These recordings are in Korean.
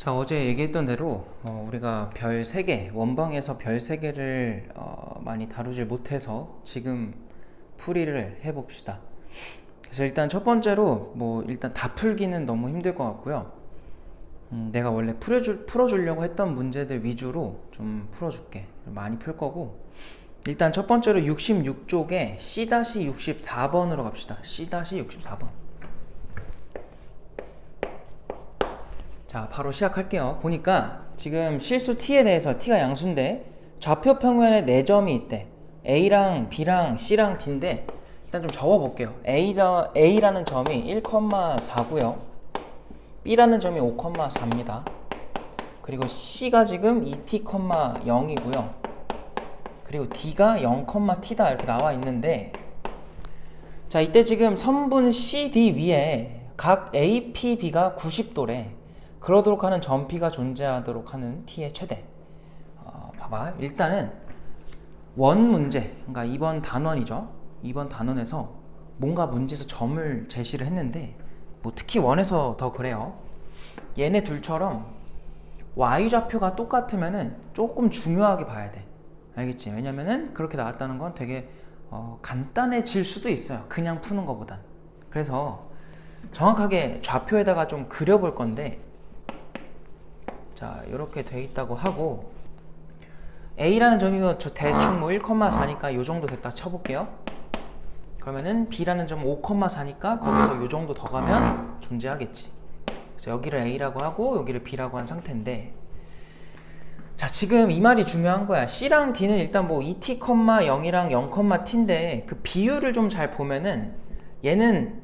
자, 어제 얘기했던 대로 우리가 별 3개, 원방에서 별 3개를 많이 다루질 못해서 지금 풀이를 해봅시다. 그래서 일단 첫 번째로 일단 다 풀기는 너무 힘들 것 같고요. 내가 원래 풀어주려고 했던 문제들 위주로 좀 풀어줄게. 많이 풀 거고, 일단 첫 번째로 66쪽에 C-64번으로 갑시다. C-64번. 자, 바로 시작할게요. 보니까 지금 실수 t에 대해서 t가 양수인데 좌표 평면에 4점이 있대. a랑 b랑 c랑 d인데 일단 좀 적어볼게요. a라는 점이 1,4고요 b라는 점이 5,4입니다 그리고 c가 지금 2t,0이고요 그리고 d가 0,t다 이렇게 나와 있는데, 자, 이때 지금 선분 CD 위에 각 A, P, B가 90도래. 그러도록 하는 점 P가 존재하도록 하는 T의 최대. 봐봐. 일단은 원 문제, 그러니까 2번 단원이죠. 2번 단원에서 뭔가 문제에서 점을 제시를 했는데, 특히 원에서 더 그래요. 얘네 둘처럼 Y좌표가 똑같으면은 조금 중요하게 봐야 돼. 알겠지? 왜냐면은 그렇게 나왔다는 건 되게 간단해질 수도 있어요. 그냥 푸는 것보단. 그래서 정확하게 좌표에다가 좀 그려볼 건데, 자, 이렇게 돼 있다고 하고, A라는 점이 대충 1,4니까 요 정도 됐다 쳐볼게요. 그러면은 B라는 점 5,4니까 거기서 요 정도 더 가면 존재하겠지. 그래서 여기를 A라고 하고 여기를 B라고 한 상태인데, 자, 지금 이 말이 중요한 거야. C랑 D는 일단 2t,0이랑 0,t인데 그 비율을 좀 잘 보면은 얘는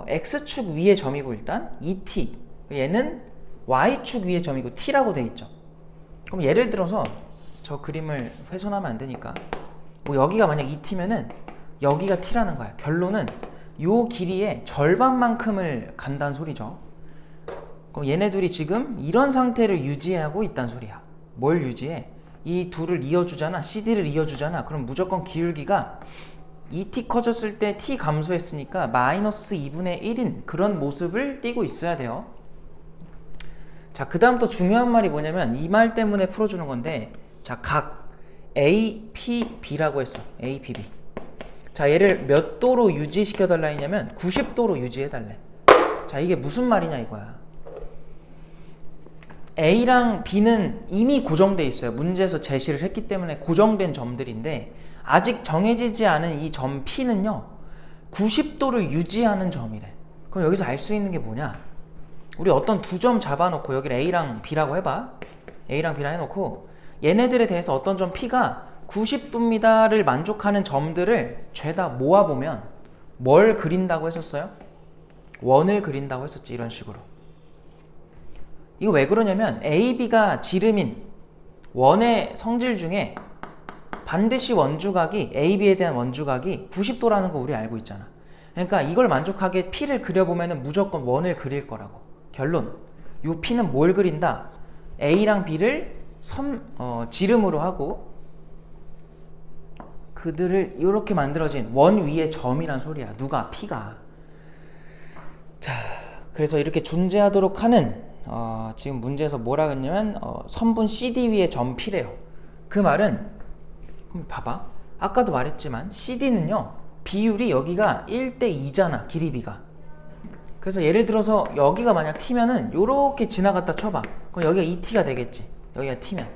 X축 위의 점이고 일단 2t, 얘는 Y축 위의 점이고 t라고 돼 있죠. 그럼 예를 들어서 저 그림을 훼손하면 안 되니까 여기가 만약 2t면은 여기가 t라는 거야. 결론은 요 길이의 절반만큼을 간다는 소리죠. 그럼 얘네들이 지금 이런 상태를 유지하고 있다는 소리야. 뭘 유지해? 이 둘을 이어주잖아. CD를 이어주잖아. 그럼 무조건 기울기가 2t 커졌을 때 t 감소했으니까 마이너스 2분의 1인 그런 모습을 띠고 있어야 돼요. 자, 그 다음 또 중요한 말이 뭐냐면 이 말 때문에 풀어주는 건데, 자, 각 A, P, B라고 했어. A, P, B. 자, 얘를 몇 도로 유지시켜 달라 했냐면 90도로 유지해 달래. 자, 이게 무슨 말이냐 이거야. A랑 B는 이미 고정돼 있어요. 문제에서 제시를 했기 때문에 고정된 점들인데, 아직 정해지지 않은 이 점 P는요 90도를 유지하는 점이래. 그럼 여기서 알 수 있는 게 뭐냐, 우리 어떤 두 점 잡아놓고 여기를 A랑 B라고 해봐. A랑 B랑 해놓고 얘네들에 대해서 어떤 점 P가 90도입니다를 만족하는 점들을 죄다 모아보면 뭘 그린다고 했었어요? 원을 그린다고 했었지. 이런 식으로. 이거 왜 그러냐면 A, B가 지름인 원의 성질 중에 반드시 원주각이 A, B에 대한 원주각이 90도라는 거 우리 알고 있잖아. 그러니까 이걸 만족하게 P를 그려보면 무조건 원을 그릴 거라고. 결론, 요 P는 뭘 그린다? A랑 B를 지름으로 하고 그들을 이렇게 만들어진 원 위의 점이란 소리야. 누가? P가. 자, 그래서 이렇게 존재하도록 하는 지금 문제에서 뭐라 했냐면 선분 CD 위의 점 P래요. 그 말은 봐봐. 아까도 말했지만 CD는요 비율이 여기가 1:2잖아. 길이 B가. 그래서 예를 들어서 여기가 만약 t면은 요렇게 지나갔다 쳐봐. 그럼 여기가 2t가 되겠지. 여기가 t면.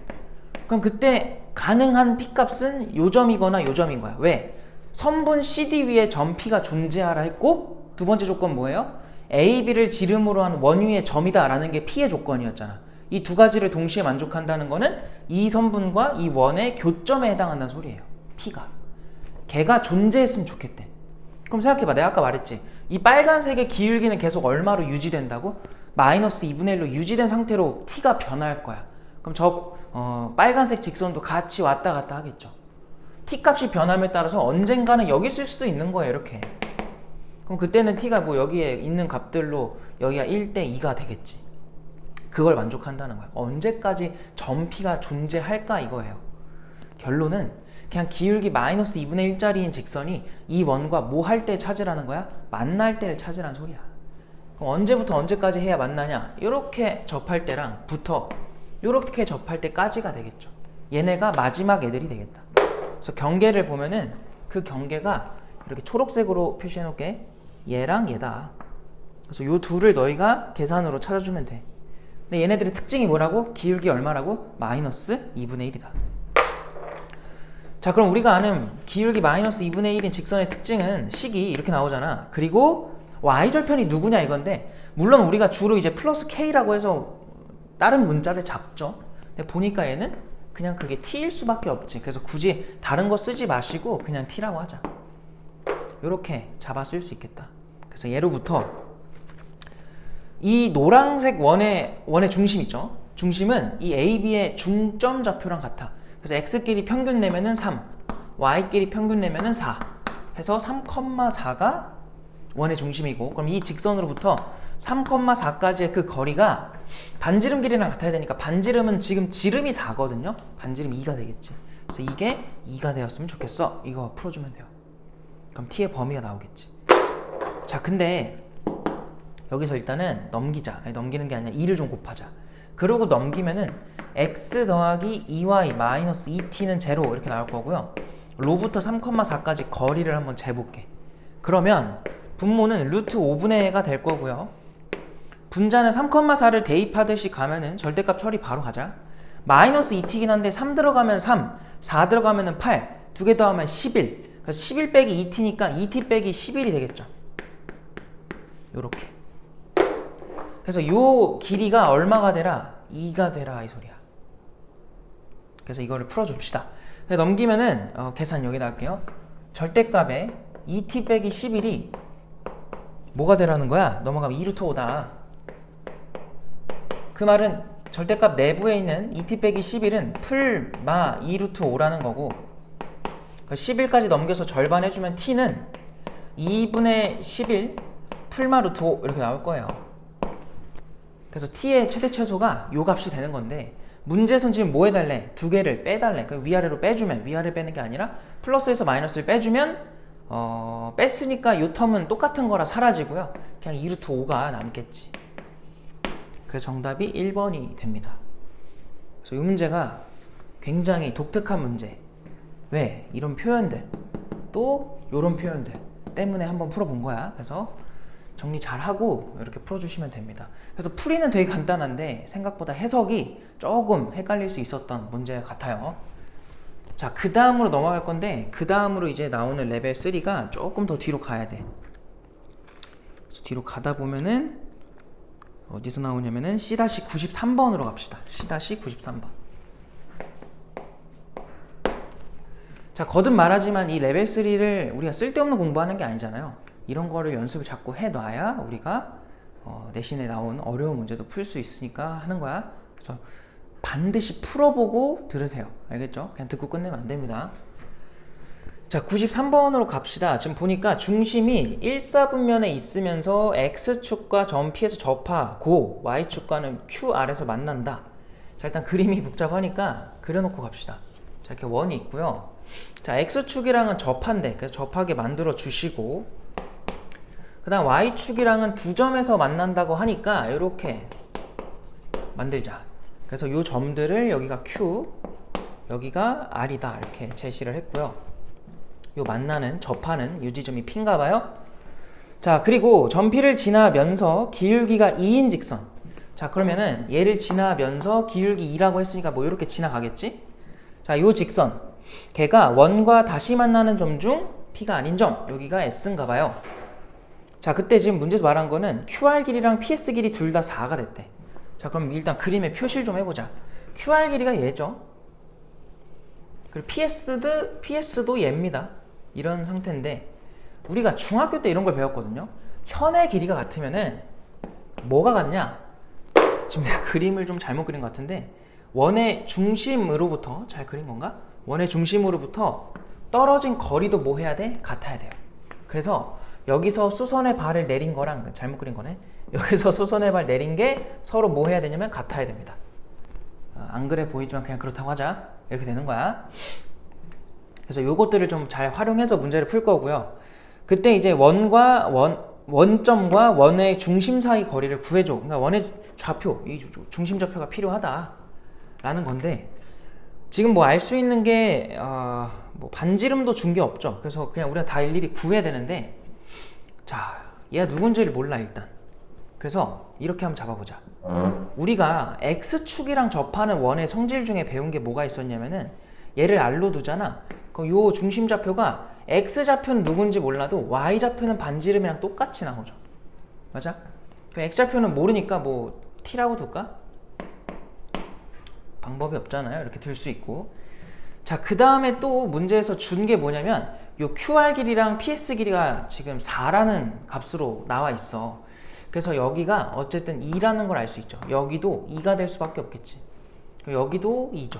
그럼 그때 가능한 P값은 요 점이거나 요 점인 거야. 왜? 선분 CD 위에 점 P가 존재하라 했고, 두 번째 조건 뭐예요? A, B를 지름으로 한 원 위의 점이다 라는 게 P의 조건이었잖아. 이 두 가지를 동시에 만족한다는 거는 이 선분과 이 원의 교점에 해당한다는 소리예요. P가. 걔가 존재했으면 좋겠대. 그럼 생각해봐. 내가 아까 말했지. 이 빨간색의 기울기는 계속 얼마로 유지된다고? 마이너스 2분의 1로 유지된 상태로 t가 변할 거야. 그럼 저 빨간색 직선도 같이 왔다 갔다 하겠죠. t 값이 변함에 따라서 언젠가는 여기 쓸 수도 있는 거예요. 이렇게. 그럼 그때는 t가 여기에 있는 값들로 여기가 1:2가 되겠지. 그걸 만족한다는 거야. 언제까지 점 P가 존재할까 이거예요. 결론은 그냥 기울기 마이너스 2분의 1짜리인 직선이 이 원과 뭐 할 때 찾으라는 거야? 만날 때를 찾으라는 소리야. 그럼 언제부터 언제까지 해야 만나냐? 이렇게 접할 때랑 부터 이렇게 접할 때까지가 되겠죠. 얘네가 마지막 애들이 되겠다. 그래서 경계를 보면은 그 경계가 이렇게 초록색으로 표시해 놓을게. 얘랑 얘다. 그래서 요 둘을 너희가 계산으로 찾아주면 돼. 근데 얘네들의 특징이 뭐라고? 기울기 얼마라고? 마이너스 2분의 1이다. 자, 그럼 우리가 아는 기울기 마이너스 2분의 1인 직선의 특징은 식이 이렇게 나오잖아. 그리고 y절편이 누구냐 이건데, 물론 우리가 주로 이제 플러스 k라고 해서 다른 문자를 잡죠. 근데 보니까 얘는 그냥 그게 t일 수밖에 없지. 그래서 굳이 다른 거 쓰지 마시고 그냥 t라고 하자. 요렇게 잡아 쓸 수 있겠다. 그래서 예로부터 이 노란색 원의 중심 있죠. 중심은 이 AB의 중점 좌표랑 같아. 그래서 x끼리 평균 내면은 3, y끼리 평균 내면은 4 해서 3,4가 원의 중심이고, 그럼 이 직선으로부터 3,4까지의 그 거리가 반지름 길이랑 같아야 되니까, 반지름은 지금 지름이 4거든요. 반지름 2가 되겠지. 그래서 이게 2가 되었으면 좋겠어. 이거 풀어주면 돼요. 그럼 t의 범위가 나오겠지. 자, 근데 여기서 일단은 넘기자. 아니, 넘기는 게 아니라 2를 좀 곱하자. 그러고 넘기면은 x 더하기 2y 마이너스 2t는 제로 이렇게 나올 거고요. 로부터 3,4까지 거리를 한번 재볼게. 그러면 분모는 루트 5분의 1가 될 거고요. 분자는 3,4를 대입하듯이 가면은 절대값 처리 바로 가자. 마이너스 2t긴 한데 3 들어가면 3, 4 들어가면 8, 두 개 더하면 11. 그래서 11 빼기 2t니까 2t 빼기 11이 되겠죠. 요렇게. 그래서 요 길이가 얼마가 되라? 2가 되라 이 소리야. 그래서 이거를 풀어줍시다. 넘기면은 계산 여기다 할게요. 절대값에 2t 빼기 11이 뭐가 되라는 거야? 넘어가면 2루트 5다. 그 말은 절대값 내부에 있는 2t 빼기 11은 풀마 2루트 5라는 거고, 11까지 넘겨서 절반 해주면 t는 2분의 11 풀마 루트 5 이렇게 나올 거예요. 그래서 t의 최대 최소가 요 값이 되는 건데, 문제에서는 지금 뭐 해달래? 두 개를 빼달래. 위아래로 빼주면, 위아래 빼는 게 아니라 플러스에서 마이너스를 빼주면 뺐으니까 요 텀은 똑같은 거라 사라지고요. 그냥 2루트 5가 남겠지. 그래서 정답이 1번이 됩니다. 그래서 이 문제가 굉장히 독특한 문제. 왜? 이런 표현들, 또 이런 표현들 때문에 한번 풀어본 거야. 그래서 정리 잘하고 이렇게 풀어주시면 됩니다. 그래서 풀이는 되게 간단한데 생각보다 해석이 조금 헷갈릴 수 있었던 문제 같아요. 자, 그 다음으로 넘어갈 건데, 그 다음으로 이제 나오는 레벨 3가 조금 더 뒤로 가야 돼. 그래서 뒤로 가다 보면은 어디서 나오냐면은 C-93번으로 갑시다. C-93번. 자, 거듭 말하지만 이 레벨 3를 우리가 쓸데없는 공부하는 게 아니잖아요. 이런 거를 연습을 자꾸 해놔야 우리가 내신에 나온 어려운 문제도 풀 수 있으니까 하는 거야. 그래서 반드시 풀어보고 들으세요. 알겠죠? 그냥 듣고 끝내면 안 됩니다. 자, 93번으로 갑시다. 지금 보니까 중심이 1사분면에 있으면서 X축과 점 P에서 접하고 Y축과는 QR에서 만난다. 자, 일단 그림이 복잡하니까 그려놓고 갑시다. 자, 이렇게 원이 있고요. 자, X축이랑은 접한대. 그래서 접하게 만들어 주시고, 그 다음 Y축이랑은 두 점에서 만난다고 하니까 이렇게 만들자. 그래서 이 점들을 여기가 Q, 여기가 R이다 이렇게 제시를 했고요. 요 만나는, 접하는 요 지점이 P인가 봐요. 자, 그리고 점 P를 지나면서 기울기가 2인 직선. 자, 그러면은 얘를 지나면서 기울기 2라고 했으니까 뭐 이렇게 지나가겠지? 자, 요 직선, 걔가 원과 다시 만나는 점 중 P가 아닌 점, 여기가 S인가 봐요. 자, 그때 지금 문제에서 말한 거는 QR 길이랑 PS 길이 둘 다 4가 됐대. 자, 그럼 일단 그림에 표시를 좀 해보자. QR 길이가 얘죠. 그리고 PS도 얘입니다. 이런 상태인데, 우리가 중학교 때 이런 걸 배웠거든요. 현의 길이가 같으면은 뭐가 같냐? 지금 내가 그림을 좀 잘못 그린 것 같은데, 원의 중심으로부터, 잘 그린 건가? 원의 중심으로부터 떨어진 거리도 뭐 해야 돼? 같아야 돼요. 그래서 여기서 수선의 발을 내린 거랑, 잘못 그린 거네. 여기서 수선의 발 내린 게 서로 뭐 해야 되냐면 같아야 됩니다. 안 그래 보이지만 그냥 그렇다고 하자. 이렇게 되는 거야. 그래서 요것들을 좀 잘 활용해서 문제를 풀 거고요. 그때 이제 원과 원, 원점과 원의 중심 사이 거리를 구해줘. 그러니까 원의 좌표, 이 중심 좌표가 필요하다라는 건데, 지금 뭐 알 수 있는 게 뭐 반지름도 준 게 없죠. 그래서 그냥 우리가 다 일일이 구해야 되는데, 자, 얘가 누군지를 몰라 일단. 그래서 이렇게 한번 잡아보자. 우리가 x축이랑 접하는 원의 성질 중에 배운 게 뭐가 있었냐면은, 얘를 R로 두잖아. 그럼 요 중심 좌표가 x좌표는 누군지 몰라도 y좌표는 반지름이랑 똑같이 나오죠. 맞아? 그럼 x좌표는 모르니까 뭐 t라고 둘까? 방법이 없잖아요. 이렇게 둘 수 있고. 자, 그 다음에 또 문제에서 준 게 뭐냐면, 요 QR 길이랑 PS 길이가 지금 4라는 값으로 나와 있어. 그래서 여기가 어쨌든 2라는 걸 알 수 있죠. 여기도 2가 될 수밖에 없겠지. 여기도 2죠.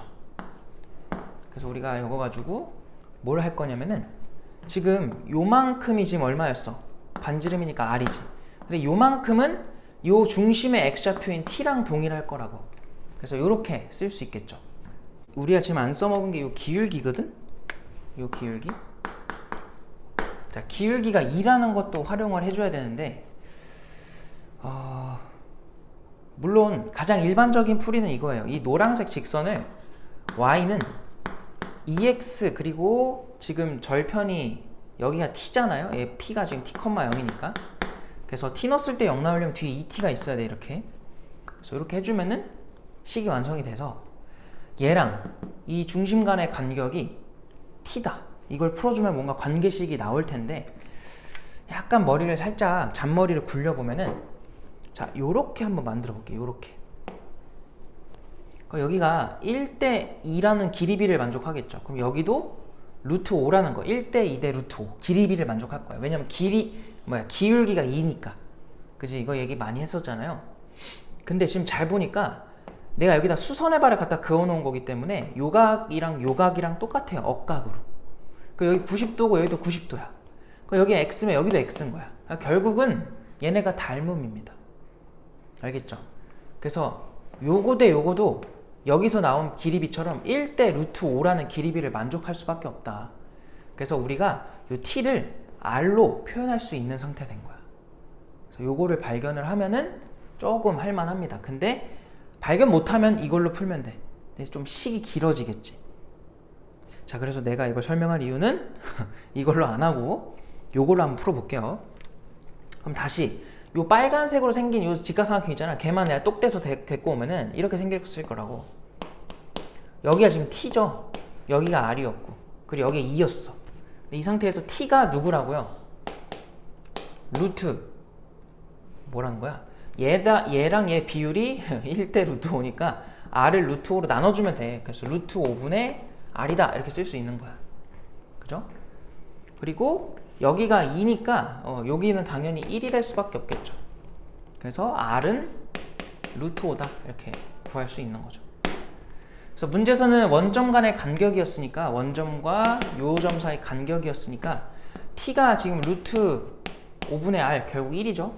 그래서 우리가 이거 가지고 뭘 할 거냐면은, 지금 요만큼이 지금 얼마였어? 반지름이니까 R이지. 근데 요만큼은 요 중심의 x좌표인 t랑 동일할 거라고. 그래서 요렇게 쓸 수 있겠죠. 우리가 지금 안 써먹은 게 요 기울기거든? 요 기울기. 자, 기울기가 2라는 것도 활용을 해줘야 되는데, 물론 가장 일반적인 풀이는 이거예요. 이 노란색 직선을 y는 2x 그리고 지금 절편이 여기가 t잖아요. 얘 p가 지금 t, 0이니까. 그래서 t 넣었을 때 0 나오려면 뒤에 2t가 있어야 돼. 이렇게. 그래서 이렇게 해주면은 식이 완성이 돼서 얘랑 이 중심 간의 간격이 t다. 이걸 풀어주면 뭔가 관계식이 나올 텐데, 약간 머리를 살짝 잔머리를 굴려보면은, 자, 요렇게 한번 만들어 볼게요. 요렇게. 여기가 1대 2라는 길이비를 만족하겠죠. 그럼 여기도 루트 5라는 거, 1대 2대 루트 5 길이비를 만족할 거예요. 왜냐면 기울기가 2니까. 그지? 이거 얘기 많이 했었잖아요. 근데 지금 잘 보니까 내가 여기다 수선의 발을 갖다 그어 놓은 거기 때문에 요각이랑 요각이랑 똑같아요. 억각으로. 여기 90도고 여기도 90도야. 여기 x면 여기도 x인 거야. 결국은 얘네가 닮음입니다. 알겠죠? 그래서 요거 대 요거도 여기서 나온 길이비처럼 1대 루트 5라는 길이비를 만족할 수밖에 없다. 그래서 우리가 요 t를 r로 표현할 수 있는 상태 된 거야. 그래서 요거를 발견을 하면은 조금 할만합니다. 근데 발견 못하면 이걸로 풀면 돼. 근데 좀 식이 길어지겠지. 자, 그래서 내가 이걸 설명할 이유는 이걸로 안 하고 요걸로 한번 풀어볼게요. 그럼 다시 요 빨간색으로 생긴 요 직각삼각형 있잖아. 걔만 내가 똑 떼서 데리고 오면은 이렇게 생겼을 거라고. 여기가 지금 t죠. 여기가 r이었고, 그리고 여기가 2였어. 이 상태에서 t가 누구라고요? 루트 뭐라는 거야? 얘랑 얘 비율이 1대 루트 5니까 r을 루트 5로 나눠주면 돼. 그래서 루트 5분의 r이다 이렇게 쓸 수 있는 거야. 그죠? 그리고 여기가 2니까 여기는 당연히 1이 될 수밖에 없겠죠. 그래서 r은 루트 5다 이렇게 구할 수 있는 거죠. 그래서 문제에서는 원점 간의 간격이었으니까, 원점과 요 점 사이 간격이었으니까 t가 지금 루트 5분의 r 결국 1이죠.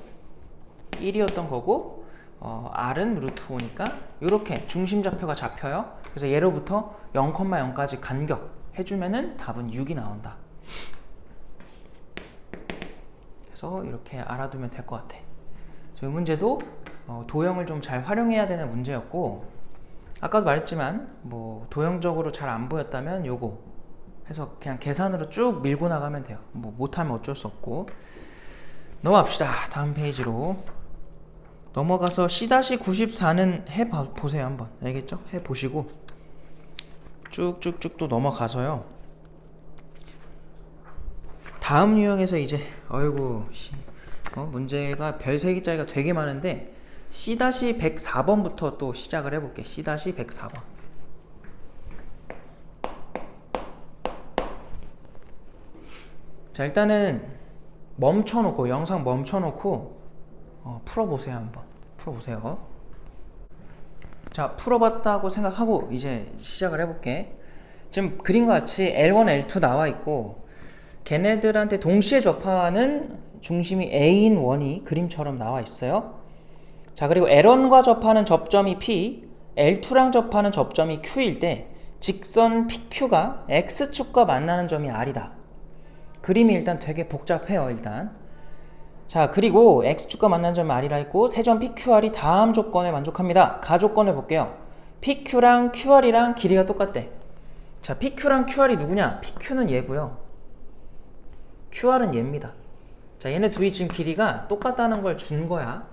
1이었던 거고, r은 루트 5니까 이렇게 중심좌표가 잡혀요. 그래서 얘로부터 0,0까지 간격 해주면은 답은 6이 나온다. 그래서 이렇게 알아두면 될 것 같아. 이 문제도 도형을 좀 잘 활용해야 되는 문제였고, 아까도 말했지만 뭐 도형적으로 잘 안 보였다면 요거 해서 그냥 계산으로 쭉 밀고 나가면 돼요. 뭐 못하면 어쩔 수 없고. 넘어갑시다. 다음 페이지로 넘어가서 C-94는 해보세요. 한번. 알겠죠? 해보시고 쭉쭉쭉 또 넘어가서요, 다음 유형에서 이제 문제가 별 3개짜리가 되게 많은데 C-104번부터 또 시작을 해볼게. C-104번. 자, 일단은 멈춰놓고, 영상 멈춰놓고 풀어보세요. 한번 풀어보세요. 자, 풀어봤다고 생각하고 이제 시작을 해볼게. 지금 그림과 같이 L1, L2 나와 있고, 걔네들한테 동시에 접하는 중심이 A인 원이 그림처럼 나와 있어요. 자, 그리고 L1과 접하는 접점이 P, L2랑 접하는 접점이 Q일 때 직선 PQ가 X축과 만나는 점이 R이다. 그림이 일단 되게 복잡해요. 일단 자, 그리고 x축과 만난 점은 r이라 했고 세 점 PQR이 다음 조건에 만족합니다. 가조건을 볼게요. PQ랑 QR이랑 길이가 똑같대. 자, PQ랑 QR이 누구냐? PQ는 얘고요. QR은 얘입니다. 자, 얘네 둘이 지금 길이가 똑같다는 걸 준 거야.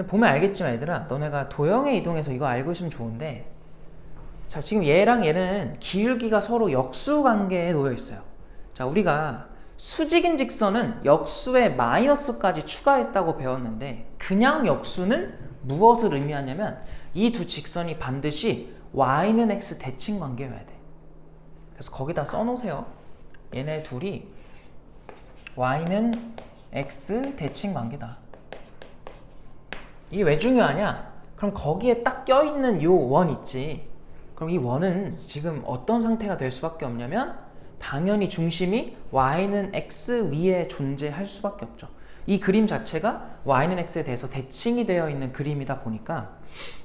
보면 알겠지만 얘들아, 너네가 도형에 이동해서 이거 알고 있으면 좋은데, 자, 지금 얘랑 얘는 기울기가 서로 역수 관계에 놓여 있어요. 자, 우리가 수직인 직선은 역수에 마이너스까지 추가했다고 배웠는데, 그냥 역수는 무엇을 의미하냐면 이 두 직선이 반드시 y는 x 대칭 관계여야 돼. 그래서 거기다 써놓으세요. 얘네 둘이 y는 x 대칭 관계다. 이게 왜 중요하냐? 그럼 거기에 딱 껴있는 요 원 있지. 그럼 이 원은 지금 어떤 상태가 될 수밖에 없냐면 당연히 중심이 y는 x 위에 존재할 수밖에 없죠. 이 그림 자체가 y는 x에 대해서 대칭이 되어 있는 그림이다 보니까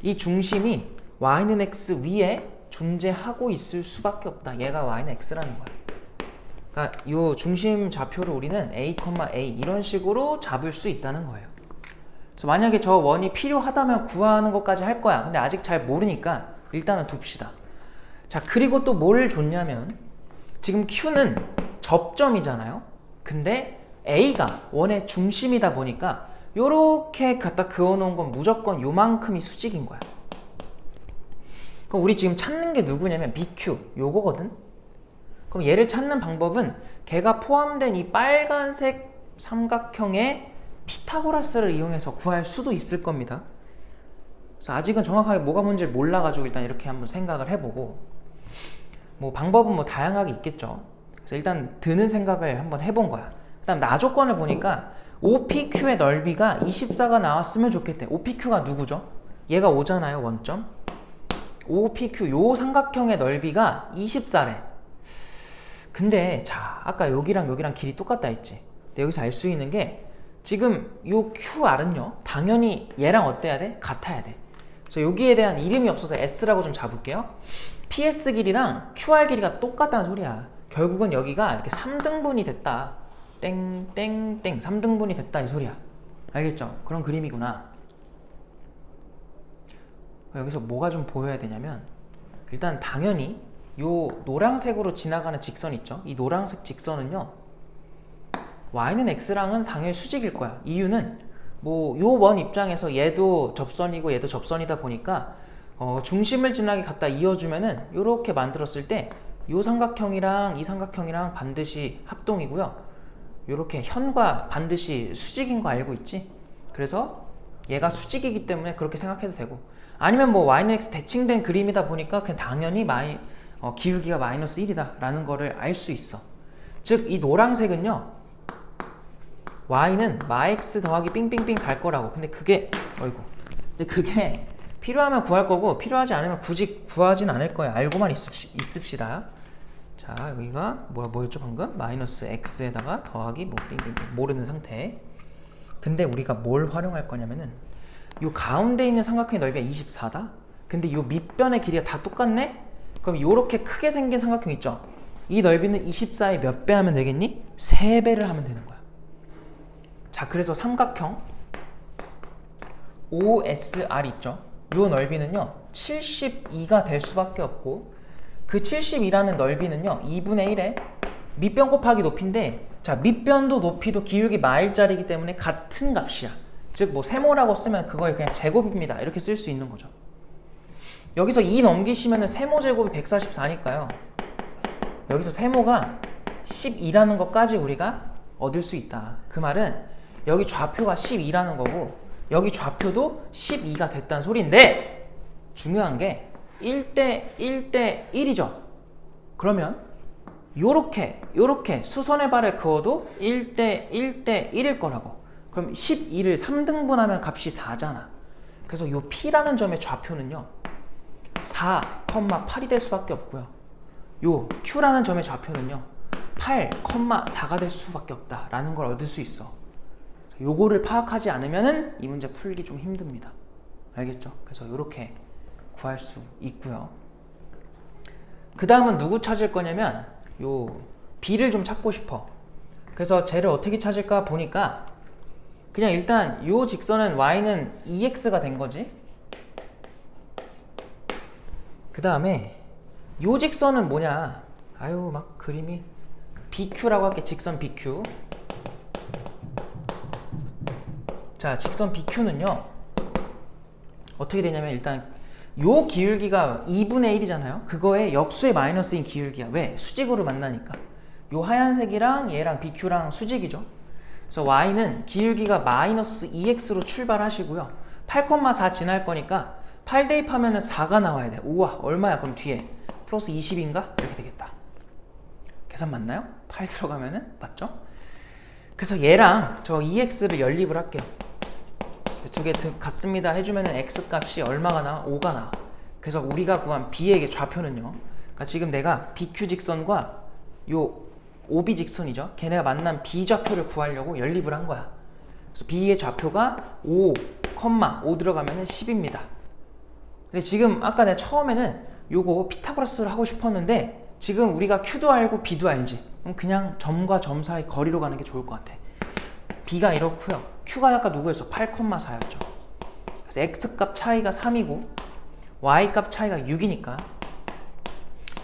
이 중심이 y는 x 위에 존재하고 있을 수밖에 없다. 얘가 y는 x라는 거야. 그러니까 이 중심 좌표를 우리는 a, a 이런 식으로 잡을 수 있다는 거예요. 그래서 만약에 저 원이 필요하다면 구하는 것까지 할 거야. 근데 아직 잘 모르니까 일단은 둡시다. 자, 그리고 또 뭘 줬냐면 지금 Q는 접점이잖아요. 근데 A가 원의 중심이다 보니까 요렇게 갖다 그어놓은 건 무조건 요만큼이 수직인 거야. 그럼 우리 지금 찾는 게 누구냐면 BQ 요거거든. 그럼 얘를 찾는 방법은 걔가 포함된 이 빨간색 삼각형의 피타고라스를 이용해서 구할 수도 있을 겁니다. 그래서 아직은 정확하게 뭐가 뭔지 몰라가지고 일단 이렇게 한번 생각을 해보고, 뭐 방법은 뭐 다양하게 있겠죠. 그래서 일단 드는 생각을 한번 해본 거야. 그 다음 나 조건을 보니까 OPQ의 넓이가 24가 나왔으면 좋겠대. OPQ가 누구죠? 얘가 5잖아요, 원점. OPQ 요 삼각형의 넓이가 24래. 근데 자, 아까 여기랑 여기랑 길이 똑같다 했지. 근데 여기서 알 수 있는 게 지금 요 QR은요 당연히 얘랑 어때야 돼? 같아야 돼. 그래서 여기에 대한 이름이 없어서 S라고 좀 잡을게요. PS 길이랑 QR 길이가 똑같다는 소리야. 결국은 여기가 이렇게 3등분이 됐다. 땡땡땡 3등분이 됐다 이 소리야. 알겠죠? 그런 그림이구나. 여기서 뭐가 좀 보여야 되냐면 일단 당연히 요 노란색으로 지나가는 직선 있죠? 이 노란색 직선은요 y는 x랑은 당연히 수직일 거야. 이유는 뭐 요 원 입장에서 얘도 접선이고 얘도 접선이다 보니까 중심을 지나게 갖다 이어주면은 요렇게 만들었을 때 요 삼각형이랑 이 삼각형이랑 반드시 합동이고요. 요렇게 현과 반드시 수직인 거 알고 있지? 그래서 얘가 수직이기 때문에 그렇게 생각해도 되고, 아니면 뭐 y는 x 대칭된 그림이다 보니까 그냥 당연히 기울기가 마이너스 1이다 라는 거를 알 수 있어. 즉 이 노란색은요 y는 마x 더하기 삥삥삥 갈 거라고. 근데 그게 필요하면 구할 거고 필요하지 않으면 굳이 구하진 않을 거야. 알고만 있읍시다. 자, 여기가 뭐였죠 방금? 마이너스 x에다가 더하기 뭐 삥삥삥 모르는 상태. 근데 우리가 뭘 활용할 거냐면은 요 가운데 있는 삼각형의 넓이가 24다? 근데 요 밑변의 길이가 다 똑같네? 그럼 요렇게 크게 생긴 삼각형 있죠? 이 넓이는 24에 몇 배 하면 되겠니? 3배를 하면 되는 거야. 자, 그래서 삼각형 OSR 있죠? 요 넓이는요 72가 될 수밖에 없고, 그 72라는 넓이는요 2분의 1에 밑변 곱하기 높이인데, 자, 밑변도 높이도 기울기 마일짜리이기 때문에 같은 값이야. 즉 뭐 세모라고 쓰면 그거에 그냥 제곱입니다 이렇게 쓸 수 있는 거죠. 여기서 2 넘기시면은 세모 제곱이 144니까요 여기서 세모가 12라는 것까지 우리가 얻을 수 있다. 그 말은 여기 좌표가 12라는 거고 여기 좌표도 12가 됐다는 소리인데, 중요한 게 1대 1대 1이죠. 그러면 요렇게 수선의 발을 그어도 1대 1대 1일 거라고. 그럼 12를 3등분하면 값이 4잖아. 그래서 요 P라는 점의 좌표는요 4,8이 될 수밖에 없고요. 요 Q라는 점의 좌표는요 8,4가 될 수밖에 없다라는 걸 얻을 수 있어. 요거를 파악하지 않으면은 이 문제 풀기 좀 힘듭니다. 알겠죠? 그래서 요렇게 구할 수 있고요. 그 다음은 누구 찾을 거냐면 요 B를 좀 찾고 싶어. 그래서 쟤를 어떻게 찾을까 보니까 그냥 일단 요 직선은 y는 2x가 된 거지. 그 다음에 요 직선은 뭐냐, 아유 막 그림이 BQ라고 할게. 직선 BQ. 자, 직선 BQ는요 어떻게 되냐면, 일단 요 기울기가 2분의 1이잖아요 그거에 역수의 마이너스인 기울기야. 왜? 수직으로 만나니까. 요 하얀색이랑 얘랑 BQ랑 수직이죠. 그래서 y는 기울기가 마이너스 2x로 출발하시고요 8,4 지날 거니까 8 대입하면 4가 나와야 돼. 우와, 얼마야? 그럼 뒤에 플러스 20인가? 이렇게 되겠다. 계산 맞나요? 8 들어가면은 맞죠? 그래서 얘랑 저 2x를 연립을 할게요. 두 개 같습니다 해주면은 x 값이 얼마가 나와? 5가 나와. 그래서 우리가 구한 b의 좌표는요, 그러니까 지금 내가 BQ 직선과 요 OB 직선이죠, 걔네가 만난 b 좌표를 구하려고 연립을 한 거야. 그래서 b의 좌표가 5, 5 들어가면은 10입니다. 근데 지금 아까 내가 처음에는 요거 피타고라스를 하고 싶었는데, 지금 우리가 q도 알고 b도 알지. 그럼 그냥 점과 점 사이 거리로 가는 게 좋을 것 같아. b가 이렇고요, q가 아까 누구였어? 8,4였죠. 그래서 x 값 차이가 3이고 y 값 차이가 6이니까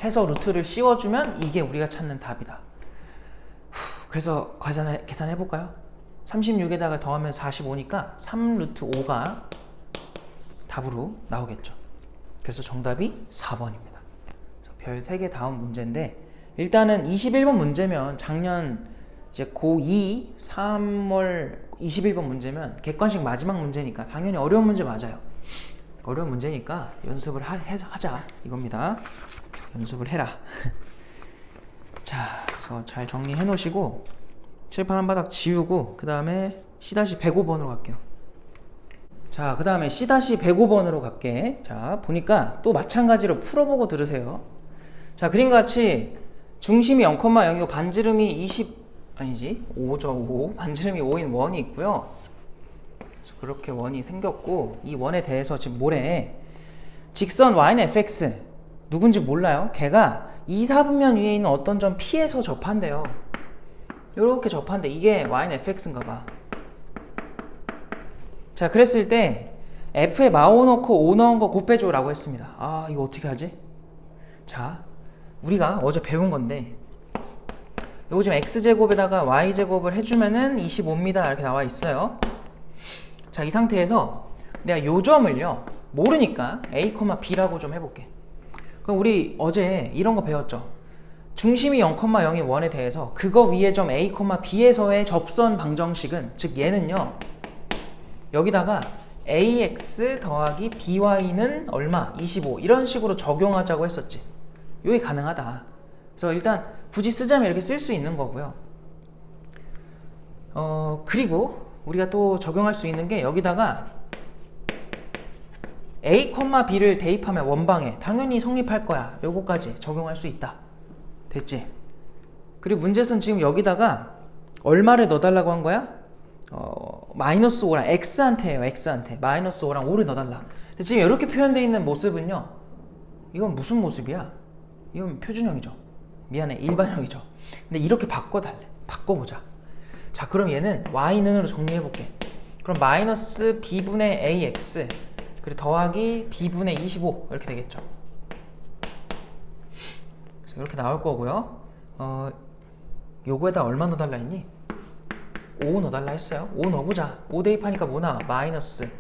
해서 루트를 씌워주면 이게 우리가 찾는 답이다. 그래서 계산해 볼까요? 36에다가 더하면 45니까 3루트 5가 답으로 나오겠죠. 그래서 정답이 4번입니다. 별 3개 다음 문제인데, 일단은 21번 문제면 작년 이제 고2 3월 21번 문제면 객관식 마지막 문제니까 당연히 어려운 문제 맞아요. 어려운 문제니까 연습을 하자 이겁니다. 연습을 해라. 자, 그래서 잘 정리해 놓으시고 칠판 한 바닥 지우고 그 다음에 C-105번으로 갈게요. 자, 그 다음에 C-105번으로 갈게. 자, 보니까 또 마찬가지로 풀어보고 들으세요. 자, 그림과 같이 중심이 0,0이고 반지름이 5죠. 5. 반지름이 5인 원이 있고요. 그렇게 원이 생겼고, 이 원에 대해서 지금 뭐래? 직선 y는 fx 누군지 몰라요. 걔가 2, 4분면 위에 있는 어떤 점 P에서 접한대요. 이렇게 접한대. 이게 y는 fx인가 봐. 자, 그랬을 때 f에 마오 넣고 5 넣은 거 곱해줘 라고 했습니다. 아, 이거 어떻게 하지? 자, 우리가 어제 배운 건데, 요거 지금 x제곱에다가 y제곱을 해주면은 25입니다 이렇게 나와 있어요. 자, 이 상태에서 내가 요 점을요 모르니까 a, b라고 좀 해볼게. 그럼 우리 어제 이런 거 배웠죠. 중심이 0,0인 원에 대해서 그거 위에 점 a, b에서의 접선 방정식은, 즉 얘는요 여기다가 ax 더하기 by는 얼마? 25 이런 식으로 적용하자고 했었지. 이게 가능하다. 그래서 일단 굳이 쓰자면 이렇게 쓸 수 있는 거고요. 그리고 우리가 또 적용할 수 있는 게, 여기다가 a, b를 대입하면 원방에 당연히 성립할 거야. 요거까지 적용할 수 있다. 됐지? 그리고 문제에서는 지금 여기다가 얼마를 넣어달라고 한 거야? 마이너스 5랑 x한테예요. x한테 마이너스 5랑 5를 넣어달라. 근데 지금 이렇게 표현되어 있는 모습은요, 이건 무슨 모습이야? 이건 표준형이죠. 미안해, 일반형이죠. 근데 이렇게 바꿔보자. 자, 그럼 얘는 y는으로 정리해볼게. 그럼 마이너스 b분의 ax 그리고 더하기 b분의 25 이렇게 되겠죠. 그래서 이렇게 나올 거고요. 요거에다 얼마 넣어달라 했니? 5 넣어달라 했어요. 5 넣어보자. 5 대입하니까 뭐 나와? 마이너스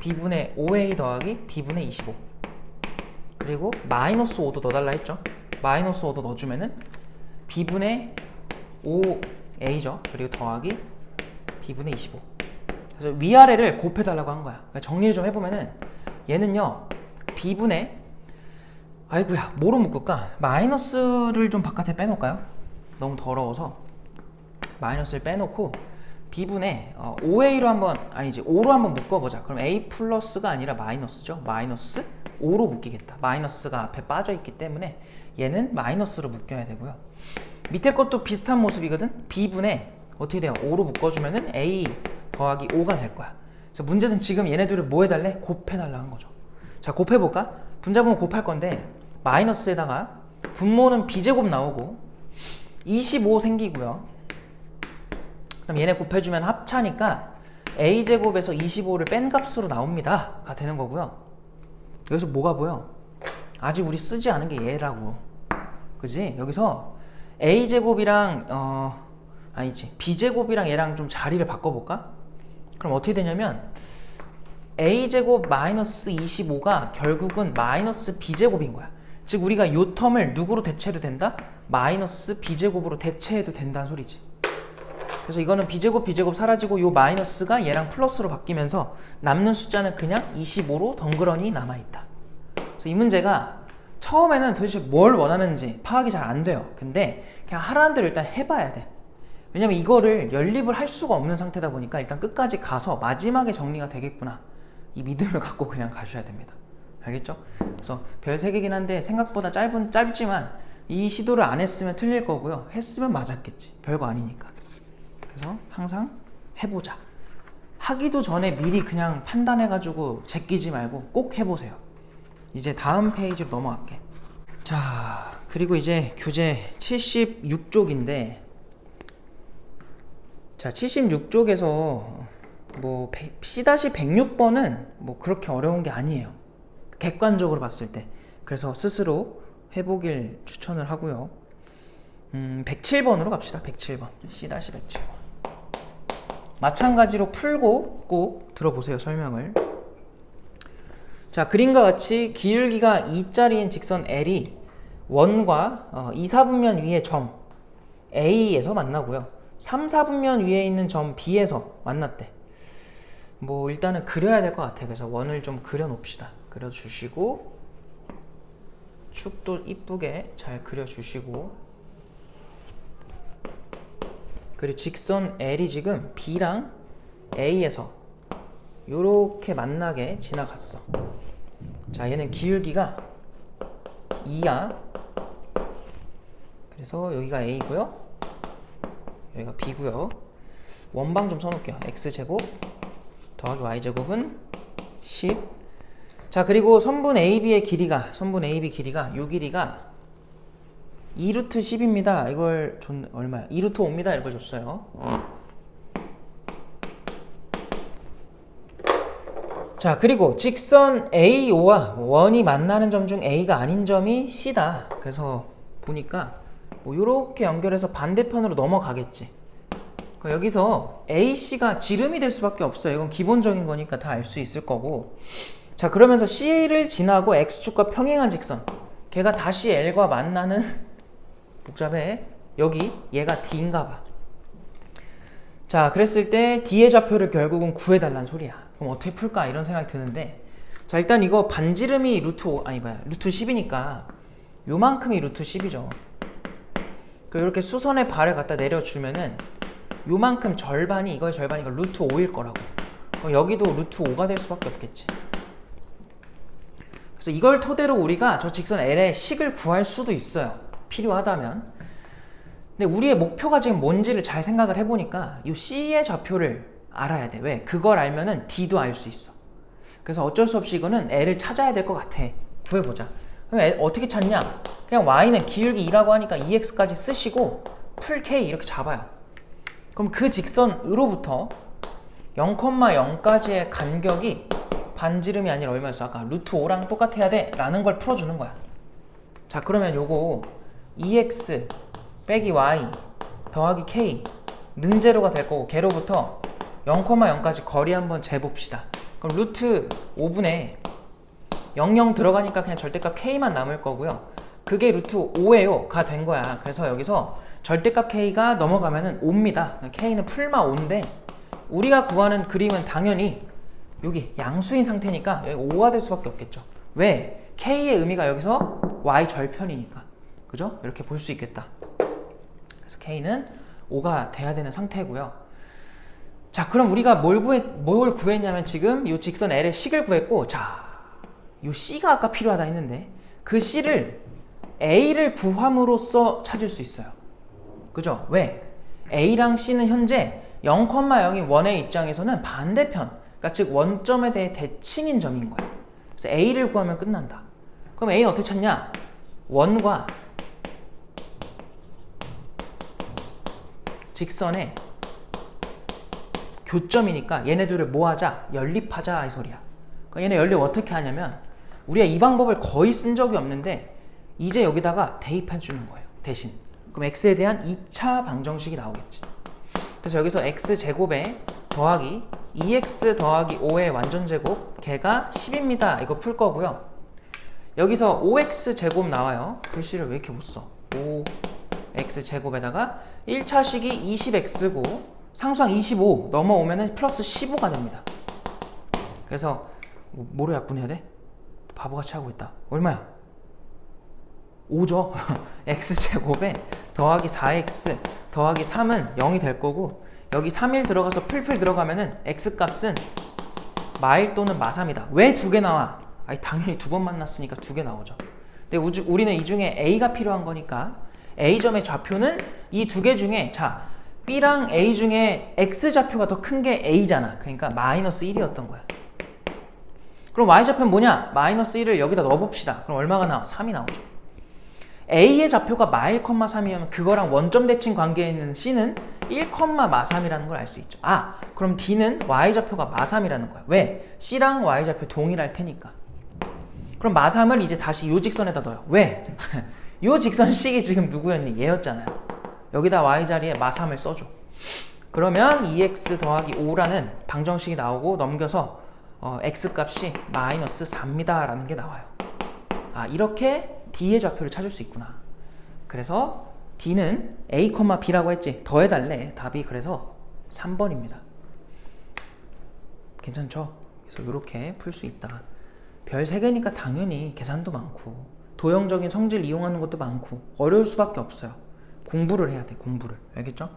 b분의 5a 더하기 b분의 25 그리고 마이너스 5도 넣어달라 했죠. 마이너스 5도 넣어주면은 b분의 5a죠. 그리고 더하기 b분의 25. 그래서 위아래를 곱해달라고 한 거야. 그러니까 정리를 좀 해보면은 얘는요 b분의, 아이고야 뭐로 묶을까? 마이너스를 좀 바깥에 빼놓을까요? 너무 더러워서 마이너스를 빼놓고 b분의 5a로 한번, 아니지 5로 한번 묶어보자. 그럼 a 플러스가 아니라 마이너스죠. 마이너스 5로 묶이겠다. 마이너스가 앞에 빠져있기 때문에 얘는 마이너스로 묶여야 되고요. 밑에 것도 비슷한 모습이거든. b분의 어떻게 돼요? 5로 묶어주면은 a 더하기 5가 될 거야. 그래서 문제는 지금 얘네들을 뭐 해달래? 곱해달라 한 거죠. 자, 곱해볼까? 분자분모 곱할 건데 마이너스에다가 분모는 b제곱 나오고 25 생기고요. 그럼 얘네 곱해주면 합차니까 a제곱에서 25를 뺀 값으로 나옵니다 가 되는 거고요. 여기서 뭐가 보여? 아직 우리 쓰지 않은 게 얘라고. 그지? 여기서 a제곱이랑 아니지 b제곱이랑 얘랑 좀 자리를 바꿔볼까? 그럼 어떻게 되냐면 a제곱 마이너스 25가 결국은 마이너스 b제곱인 거야. 즉 우리가 요 텀을 누구로 대체해도 된다? 마이너스 b제곱으로 대체해도 된다는 소리지. 그래서 이거는 b제곱 사라지고 요 마이너스가 얘랑 플러스로 바뀌면서 남는 숫자는 그냥 25로 덩그러니 남아있다. 그래서 이 문제가 처음에는 도대체 뭘 원하는지 파악이 잘 안 돼요. 근데 그냥 하라는 대로 일단 해봐야 돼. 왜냐면 이거를 연립을 할 수가 없는 상태다 보니까 일단 끝까지 가서 마지막에 정리가 되겠구나 이 믿음을 갖고 그냥 가셔야 됩니다. 알겠죠? 그래서 별 3개긴 한데 생각보다 짧지만 이 시도를 안 했으면 틀릴 거고요. 했으면 맞았겠지. 별거 아니니까. 그래서 항상 해보자. 하기도 전에 미리 그냥 판단해가지고 제끼지 말고 꼭 해보세요. 이제 다음 페이지로 넘어갈게. 자, 그리고 이제 교재 76쪽인데 자, 76쪽에서 뭐 C-106번은 뭐 그렇게 어려운 게 아니에요. 객관적으로 봤을 때. 그래서 스스로 해보길 추천을 하고요. 107번으로 갑시다. 107번. C-107번. 마찬가지로 풀고 꼭 들어보세요. 설명을. 자, 그림과 같이 기울기가 2짜리인 직선 L이 원과 2, 4분면 위의 점 A에서 만나고요. 3, 4분면 위에 있는 점 B에서 만났대. 뭐 일단은 그려야 될 것 같아요. 그래서 원을 좀 그려 놓읍시다. 그려 주시고 축도 이쁘게 잘 그려 주시고 그리고 직선 L이 지금 B랑 A에서 요렇게 만나게 지나갔어. 자, 얘는 기울기가 2야. 그래서 여기가 A고요. 여기가 B고요. 원방 좀 써놓을게요. X제곱 더하기 Y제곱은 10. 자, 그리고 선분 AB 길이가 요 길이가 2루트 10입니다. 이걸 얼마야? 2루트 5입니다. 이걸 줬어요. 자, 그리고 직선 AO와 원이 만나는 점 중 A가 아닌 점이 C다. 그래서 보니까 뭐 요렇게 연결해서 반대편으로 넘어가겠지. 여기서 AC가 지름이 될 수밖에 없어요. 이건 기본적인 거니까 다 알 수 있을 거고. 자, 그러면서 C를 지나고 X축과 평행한 직선 걔가 다시 L과 만나는 복잡해. 여기 얘가 D인가 봐. 자, 그랬을 때 D의 좌표를 결국은 구해달라는 소리야. 그럼 어떻게 풀까? 이런 생각이 드는데 자, 일단 이거 반지름이 루트 10이니까 요만큼이 루트 10이죠. 이렇게 수선의 발을 갖다 내려주면은 요만큼 절반이 이거의 절반이니까 루트 5일 거라고. 그럼 여기도 루트 5가 될 수밖에 없겠지. 그래서 이걸 토대로 우리가 저 직선 L의 식을 구할 수도 있어요. 필요하다면. 근데 우리의 목표가 지금 뭔지를 잘 생각을 해보니까 이 C의 좌표를 알아야 돼. 왜? 그걸 알면은 D도 알 수 있어. 그래서 어쩔 수 없이 이거는 L을 찾아야 될 것 같아. 구해보자. 그럼 L 어떻게 찾냐? 그냥 Y는 기울기 2라고 하니까 2X까지 쓰시고 풀 K 이렇게 잡아요. 그럼 그 직선으로부터 0,0까지의 간격이 반지름이 아니라 얼마였어? 아까 루트 5랑 똑같아야 돼 라는 걸 풀어주는 거야. 자, 그러면 요거 2x 빼기 y 더하기 k 는 제로가 될 거고 걔로부터 0,0까지 거리 한번 재봅시다. 그럼 루트 5분의 00 들어가니까 그냥 절대값 k만 남을 거고요. 그게 루트 5예요 가 된 거야. 그래서 여기서 절대값 k가 넘어가면은 5입니다. k는 풀마 5인데 우리가 구하는 그림은 당연히 여기 양수인 상태니까 여기 5가 될 수밖에 없겠죠. 왜? k의 의미가 여기서 y 절편이니까. 그죠? 이렇게 볼 수 있겠다. 그래서 k는 5가 돼야 되는 상태고요. 자, 그럼 우리가 뭘 구했냐면 지금 이 직선 L의 식을 구했고, 자, 이 C가 아까 필요하다 했는데 그 C를 A를 구함으로써 찾을 수 있어요. 그죠? 왜? A랑 C는 현재 0,0인 원의 입장에서는 반대편, 그러니까 즉 원점에 대해 대칭인 점인 거야. 그래서 A를 구하면 끝난다. 그럼 A는 어떻게 찾냐? 원과 직선의 교점이니까 얘네들을 뭐 하자? 연립하자 이 소리야. 그러니까 얘네 연립 어떻게 하냐면 우리가 이 방법을 거의 쓴 적이 없는데 이제 여기다가 대입해 주는 거예요. 대신. 그럼 x에 대한 2차 방정식이 나오겠지. 그래서 여기서 x제곱에 더하기 2x 더하기 5의 완전제곱 걔가 10입니다. 이거 풀 거고요. 여기서 5x제곱 나와요. 글씨를 왜 이렇게 못 써? 5x제곱에다가 1차식이 20x고 상수항 25 넘어오면 플러스 15가 됩니다. 그래서 뭐로 약분해야 돼? 바보같이 하고 있다. 얼마야? 5죠. x제곱에 더하기 4x 더하기 3은 0이 될 거고 여기 3일 들어가서 풀풀 들어가면은 x값은 마일 또는 마3이다. 왜 두 개 나와? 아니 당연히 두 번 만났으니까 두 개 나오죠. 근데 우리는 이 중에 a가 필요한 거니까 a점의 좌표는 이 두 개 중에 자 b랑 a 중에 x좌표가 더 큰 게 a잖아. 그러니까 마이너스 1이었던 거야. 그럼 y좌표는 뭐냐? 마이너스 1을 여기다 넣어봅시다. 그럼 얼마가 나와? 3이 나오죠. a의 좌표가 마1, 3이면 그거랑 원점 대칭 관계에 있는 c는 1, 마3이라는 걸 알 수 있죠. 아, 그럼 d는 y좌표가 마3이라는 거야. 왜? c랑 y좌표 동일할 테니까. 그럼 마3을 이제 다시 요 직선에다 넣어요. 왜? 요 직선식이 지금 누구였니? 얘였잖아요. 여기다 y 자리에 마3을 써줘. 그러면 2x 더하기 5라는 방정식이 나오고 넘겨서 x값이 마이너스 4입니다 라는 게 나와요. 아, 이렇게 d의 좌표를 찾을 수 있구나. 그래서 d는 a, b라고 했지. 더해달래. 답이 그래서 3번입니다. 괜찮죠? 그래서 이렇게 풀 수 있다. 별 3개니까 당연히 계산도 많고 도형적인 성질 이용하는 것도 많고 어려울 수밖에 없어요. 공부를 해야 돼. 공부를. 알겠죠?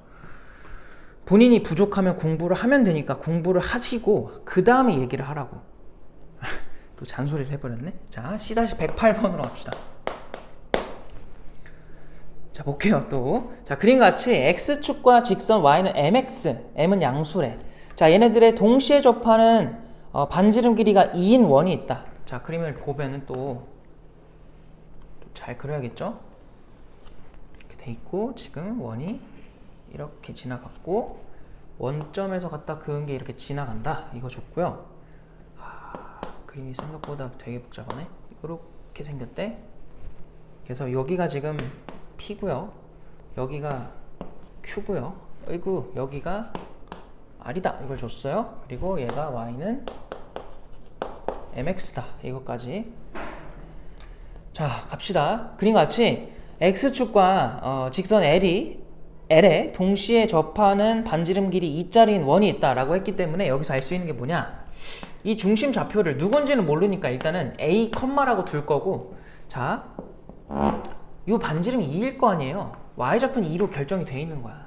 본인이 부족하면 공부를 하면 되니까 공부를 하시고 그 다음에 얘기를 하라고. 또 잔소리를 해버렸네. 자, C-108번으로 갑시다. 자, 볼게요. 또. 자, 그림같이 x축과 직선 y는 mx, m은 양수래. 자, 얘네들의 동시에 접하는 반지름 길이가 2인 원이 있다. 자, 그림을 보면은 또 잘 그려야겠죠? 이렇게 돼 있고 지금 원이 이렇게 지나갔고 원점에서 갖다 그은 게 이렇게 지나간다. 이거 좋고요. 그림이 생각보다 되게 복잡하네. 이렇게 생겼대. 그래서 여기가 지금 P고요. 여기가 Q고요. 어이구, 여기가 R이다. 이걸 줬어요. 그리고 얘가 Y는 MX다. 이것까지. 자, 갑시다. 그림같이 X축과 직선 L에 동시에 접하는 반지름 길이 2짜리인 원이 있다라고 했기 때문에 여기서 알 수 있는 게 뭐냐? 이 중심 좌표를 누군지는 모르니까 일단은 A, 라고 둘 거고 자, 이 반지름이 2일 거 아니에요. Y좌표는 2로 결정이 돼 있는 거야.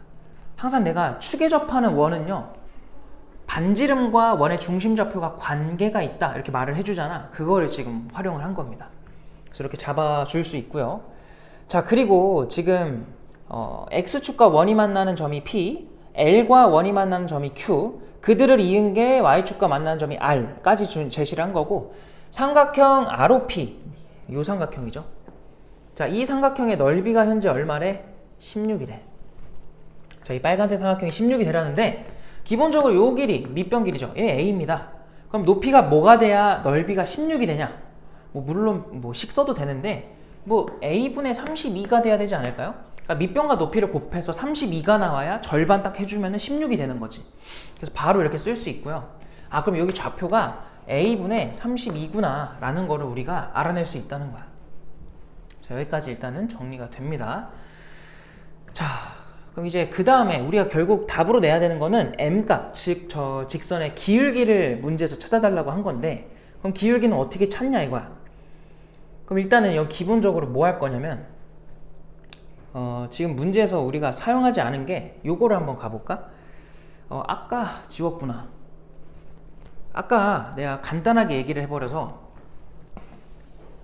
항상 내가 축에 접하는 원은요 반지름과 원의 중심 좌표가 관계가 있다 이렇게 말을 해주잖아. 그거를 지금 활용을 한 겁니다. 그래서 이렇게 잡아줄 수 있고요. 자, 그리고 지금 X축과 원이 만나는 점이 P, L과 원이 만나는 점이 Q, 그들을 이은 게 Y축과 만나는 점이 R까지 제시를 한 거고 삼각형 ROP, 이 삼각형이죠. 자, 이 삼각형의 넓이가 현재 얼마래? 16이래. 자, 이 빨간색 삼각형이 16이 되라는데 기본적으로 요 길이 밑변 길이죠. 얘 A입니다. 그럼 높이가 뭐가 돼야 넓이가 16이 되냐? 뭐 물론 뭐 식 써도 되는데 뭐 A분의 32가 돼야 되지 않을까요? 그러니까 밑변과 높이를 곱해서 32가 나와야 절반 딱 해주면 16이 되는 거지. 그래서 바로 이렇게 쓸 수 있고요. 아, 그럼 여기 좌표가 A분의 32구나 라는 거를 우리가 알아낼 수 있다는 거야. 자, 여기까지 일단은 정리가 됩니다. 자, 그럼 이제 그 다음에 우리가 결국 답으로 내야 되는 거는 M값, 즉 저 직선의 기울기를 문제에서 찾아달라고 한 건데 그럼 기울기는 어떻게 찾냐 이거야. 그럼 일단은 여기 기본적으로 뭐 할 거냐면 지금 문제에서 우리가 사용하지 않은 게 요거를 한번 가볼까? 아까 지웠구나. 아까 내가 간단하게 얘기를 해버려서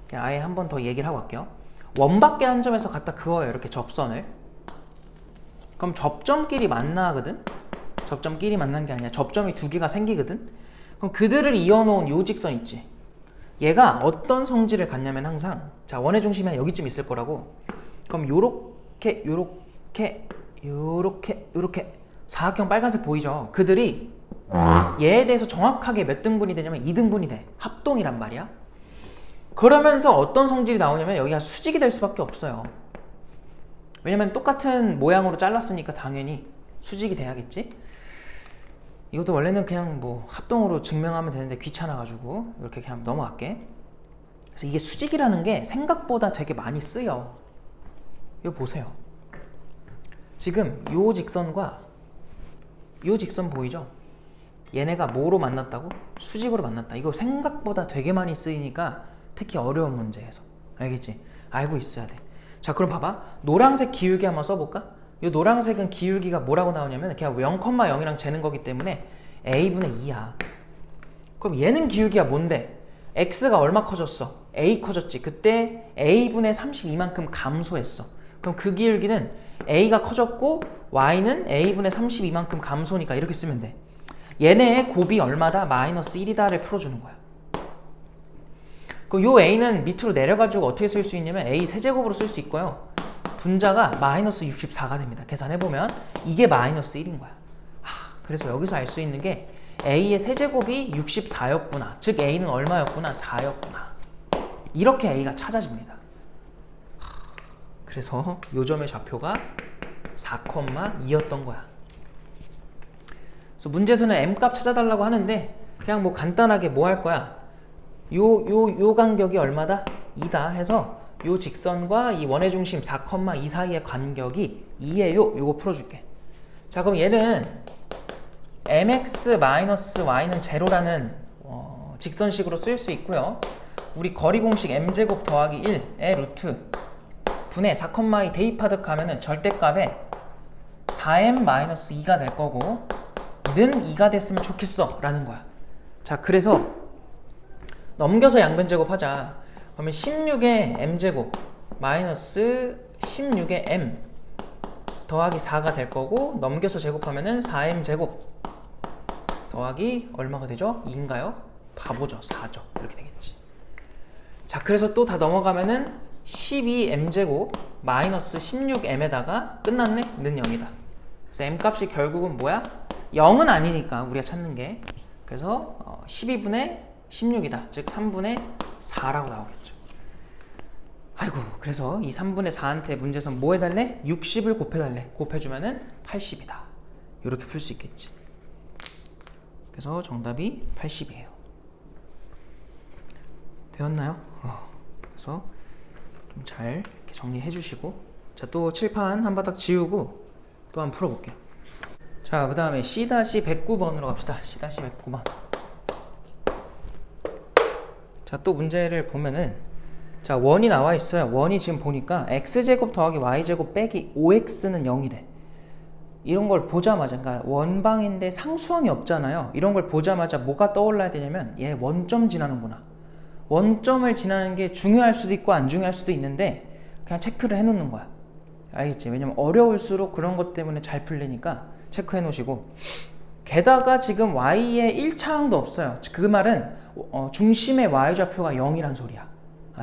그냥 아예 한 번 더 얘기를 하고 갈게요. 원밖에 한 점에서 갖다 그어요. 이렇게 접선을. 그럼 접점끼리 만나거든? 접점끼리 만난 게 아니라 접점이 두 개가 생기거든? 그럼 그들을 이어놓은 요 직선 있지? 얘가 어떤 성질을 갖냐면 항상 자, 원의 중심이 한 여기쯤 있을 거라고. 그럼 요렇게 사각형 빨간색 보이죠? 그들이 얘에 대해서 정확하게 몇 등분이 되냐면 2등분이 돼. 합동이란 말이야. 그러면서 어떤 성질이 나오냐면 여기가 수직이 될 수밖에 없어요. 왜냐면 똑같은 모양으로 잘랐으니까 당연히 수직이 돼야겠지. 이것도 원래는 그냥 뭐 합동으로 증명하면 되는데 귀찮아가지고 이렇게 그냥 넘어갈게. 그래서 이게 수직이라는 게 생각보다 되게 많이 쓰여. 이거 보세요. 지금 요 직선과 요 직선 보이죠? 얘네가 뭐로 만났다고? 수직으로 만났다. 이거 생각보다 되게 많이 쓰이니까 특히 어려운 문제에서. 알겠지? 알고 있어야 돼. 자, 그럼 봐봐. 노란색 기울기 한번 써볼까? 이 노란색은 기울기가 뭐라고 나오냐면 그냥 0,0이랑 재는 거기 때문에 a분의 2야. 그럼 얘는 기울기가 뭔데? x가 얼마 커졌어? a 커졌지. 그때 a분의 32만큼 감소했어. 그럼 그 기울기는 a가 커졌고 y는 a분의 32만큼 감소니까 이렇게 쓰면 돼. 얘네의 곱이 얼마다? 마이너스 1이다를 풀어주는 거야. 그럼 요 a는 밑으로 내려가지고 어떻게 쓸 수 있냐면 a 세제곱으로 쓸 수 있고요. 분자가 마이너스 64가 됩니다. 계산해보면 이게 마이너스 1인 거야. 그래서 여기서 알 수 있는 게 a의 세제곱이 64였구나. 즉 a는 얼마였구나? 4였구나. 이렇게 a가 찾아집니다. 그래서 요 점의 좌표가 4,2였던 거야. 그래서 문제에서는 m값 찾아달라고 하는데 그냥 뭐 간단하게 뭐 할 거야? 요 간격이 얼마다? 2다 해서 요 직선과 이 원의 중심 4,2 사이의 간격이 2예요. 요거 풀어줄게. 자, 그럼 얘는 mx-y는 제로라는 직선식으로 쓸 수 있고요. 우리 거리 공식 m제곱 더하기 1의 루트 분의 4,2 대입하듯 하면은 절대값에 4m-2가 될 거고 는 2가 됐으면 좋겠어 라는 거야. 자, 그래서 넘겨서 양변제곱 하자. 그러면 16의 m제곱 마이너스 16의 m 더하기 4가 될 거고 넘겨서 제곱하면은 4m제곱 더하기 얼마가 되죠? 2인가요? 바보죠. 4죠. 이렇게 되겠지. 자, 그래서 또 다 넘어가면은 12m제곱 마이너스 16m에다가 끝났네? 는 0이다. 그래서 m값이 결국은 뭐야? 0은 아니니까 우리가 찾는 게. 그래서 12분의 16이다. 즉 3분의 4라고 나오겠죠. 아이고, 그래서 이 3분의 4한테 문제에서 뭐 해달래? 60을 곱해달래. 곱해주면은 80이다. 이렇게 풀 수 있겠지. 그래서 정답이 80이에요. 되었나요? 그래서 좀 잘 이렇게 정리해 주시고, 자, 또 칠판 한 바닥 지우고 또 한번 풀어볼게요. 자, 그 다음에 C-109번으로 갑시다. C-109번. 자, 또 문제를 보면은, 자, 원이 나와 있어요. 원이 지금 보니까 x제곱 더하기 y제곱 빼기 5x는 0이래. 이런 걸 보자마자, 그러니까 원방인데 상수항이 없잖아요. 이런 걸 보자마자 뭐가 떠올라야 되냐면 얘 원점 지나는구나. 원점을 지나는 게 중요할 수도 있고 안 중요할 수도 있는데 그냥 체크를 해놓는 거야. 알겠지? 왜냐면 어려울수록 그런 것 때문에 잘 풀리니까 체크해 놓으시고, 게다가 지금 y에 1차항도 없어요. 그 말은 중심의 y좌표가 0이란 소리야.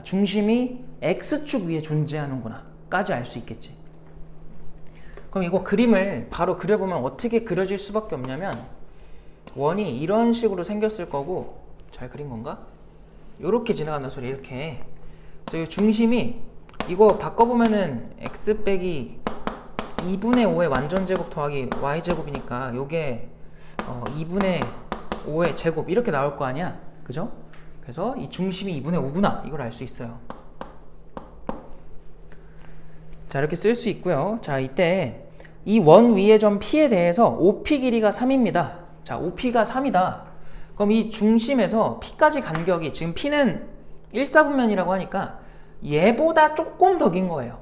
중심이 x축 위에 존재하는구나 까지 알 수 있겠지. 그럼 이거 그림을 바로 그려보면 어떻게 그려질 수밖에 없냐면, 원이 이런 식으로 생겼을 거고, 잘 그린 건가? 요렇게 지나간다 소리. 이렇게. 그래서 이 중심이 이거 바꿔보면은 x 빼기 2분의 5의 완전제곱 더하기 y제곱이니까 요게 2분의 5의 제곱 이렇게 나올 거 아니야. 그죠? 그래서 이 중심이 2분의 5구나 이걸 알 수 있어요. 자, 이렇게 쓸 수 있고요. 자, 이때 이 원 위의 점 P에 대해서 OP 길이가 3입니다. 자, OP가 3이다. 그럼 이 중심에서 P까지 간격이, 지금 P는 1사분면이라고 하니까 얘보다 조금 더 긴 거예요.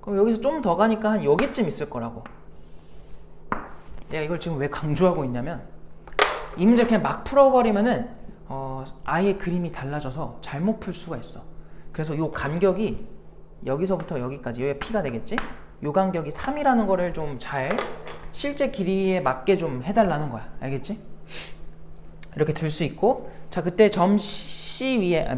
그럼 여기서 좀 더 가니까 한 여기쯤 있을 거라고. 내가 이걸 지금 왜 강조하고 있냐면, 이 문제 그냥 막 풀어버리면은 아예 그림이 달라져서 잘못 풀 수가 있어. 그래서 요 간격이 여기서부터 여기까지, 여기가 P가 되겠지? 요 간격이 3이라는 거를 좀 잘 실제 길이에 맞게 좀 해달라는 거야. 알겠지? 이렇게 둘 수 있고, 자, 그때 점 C 위에,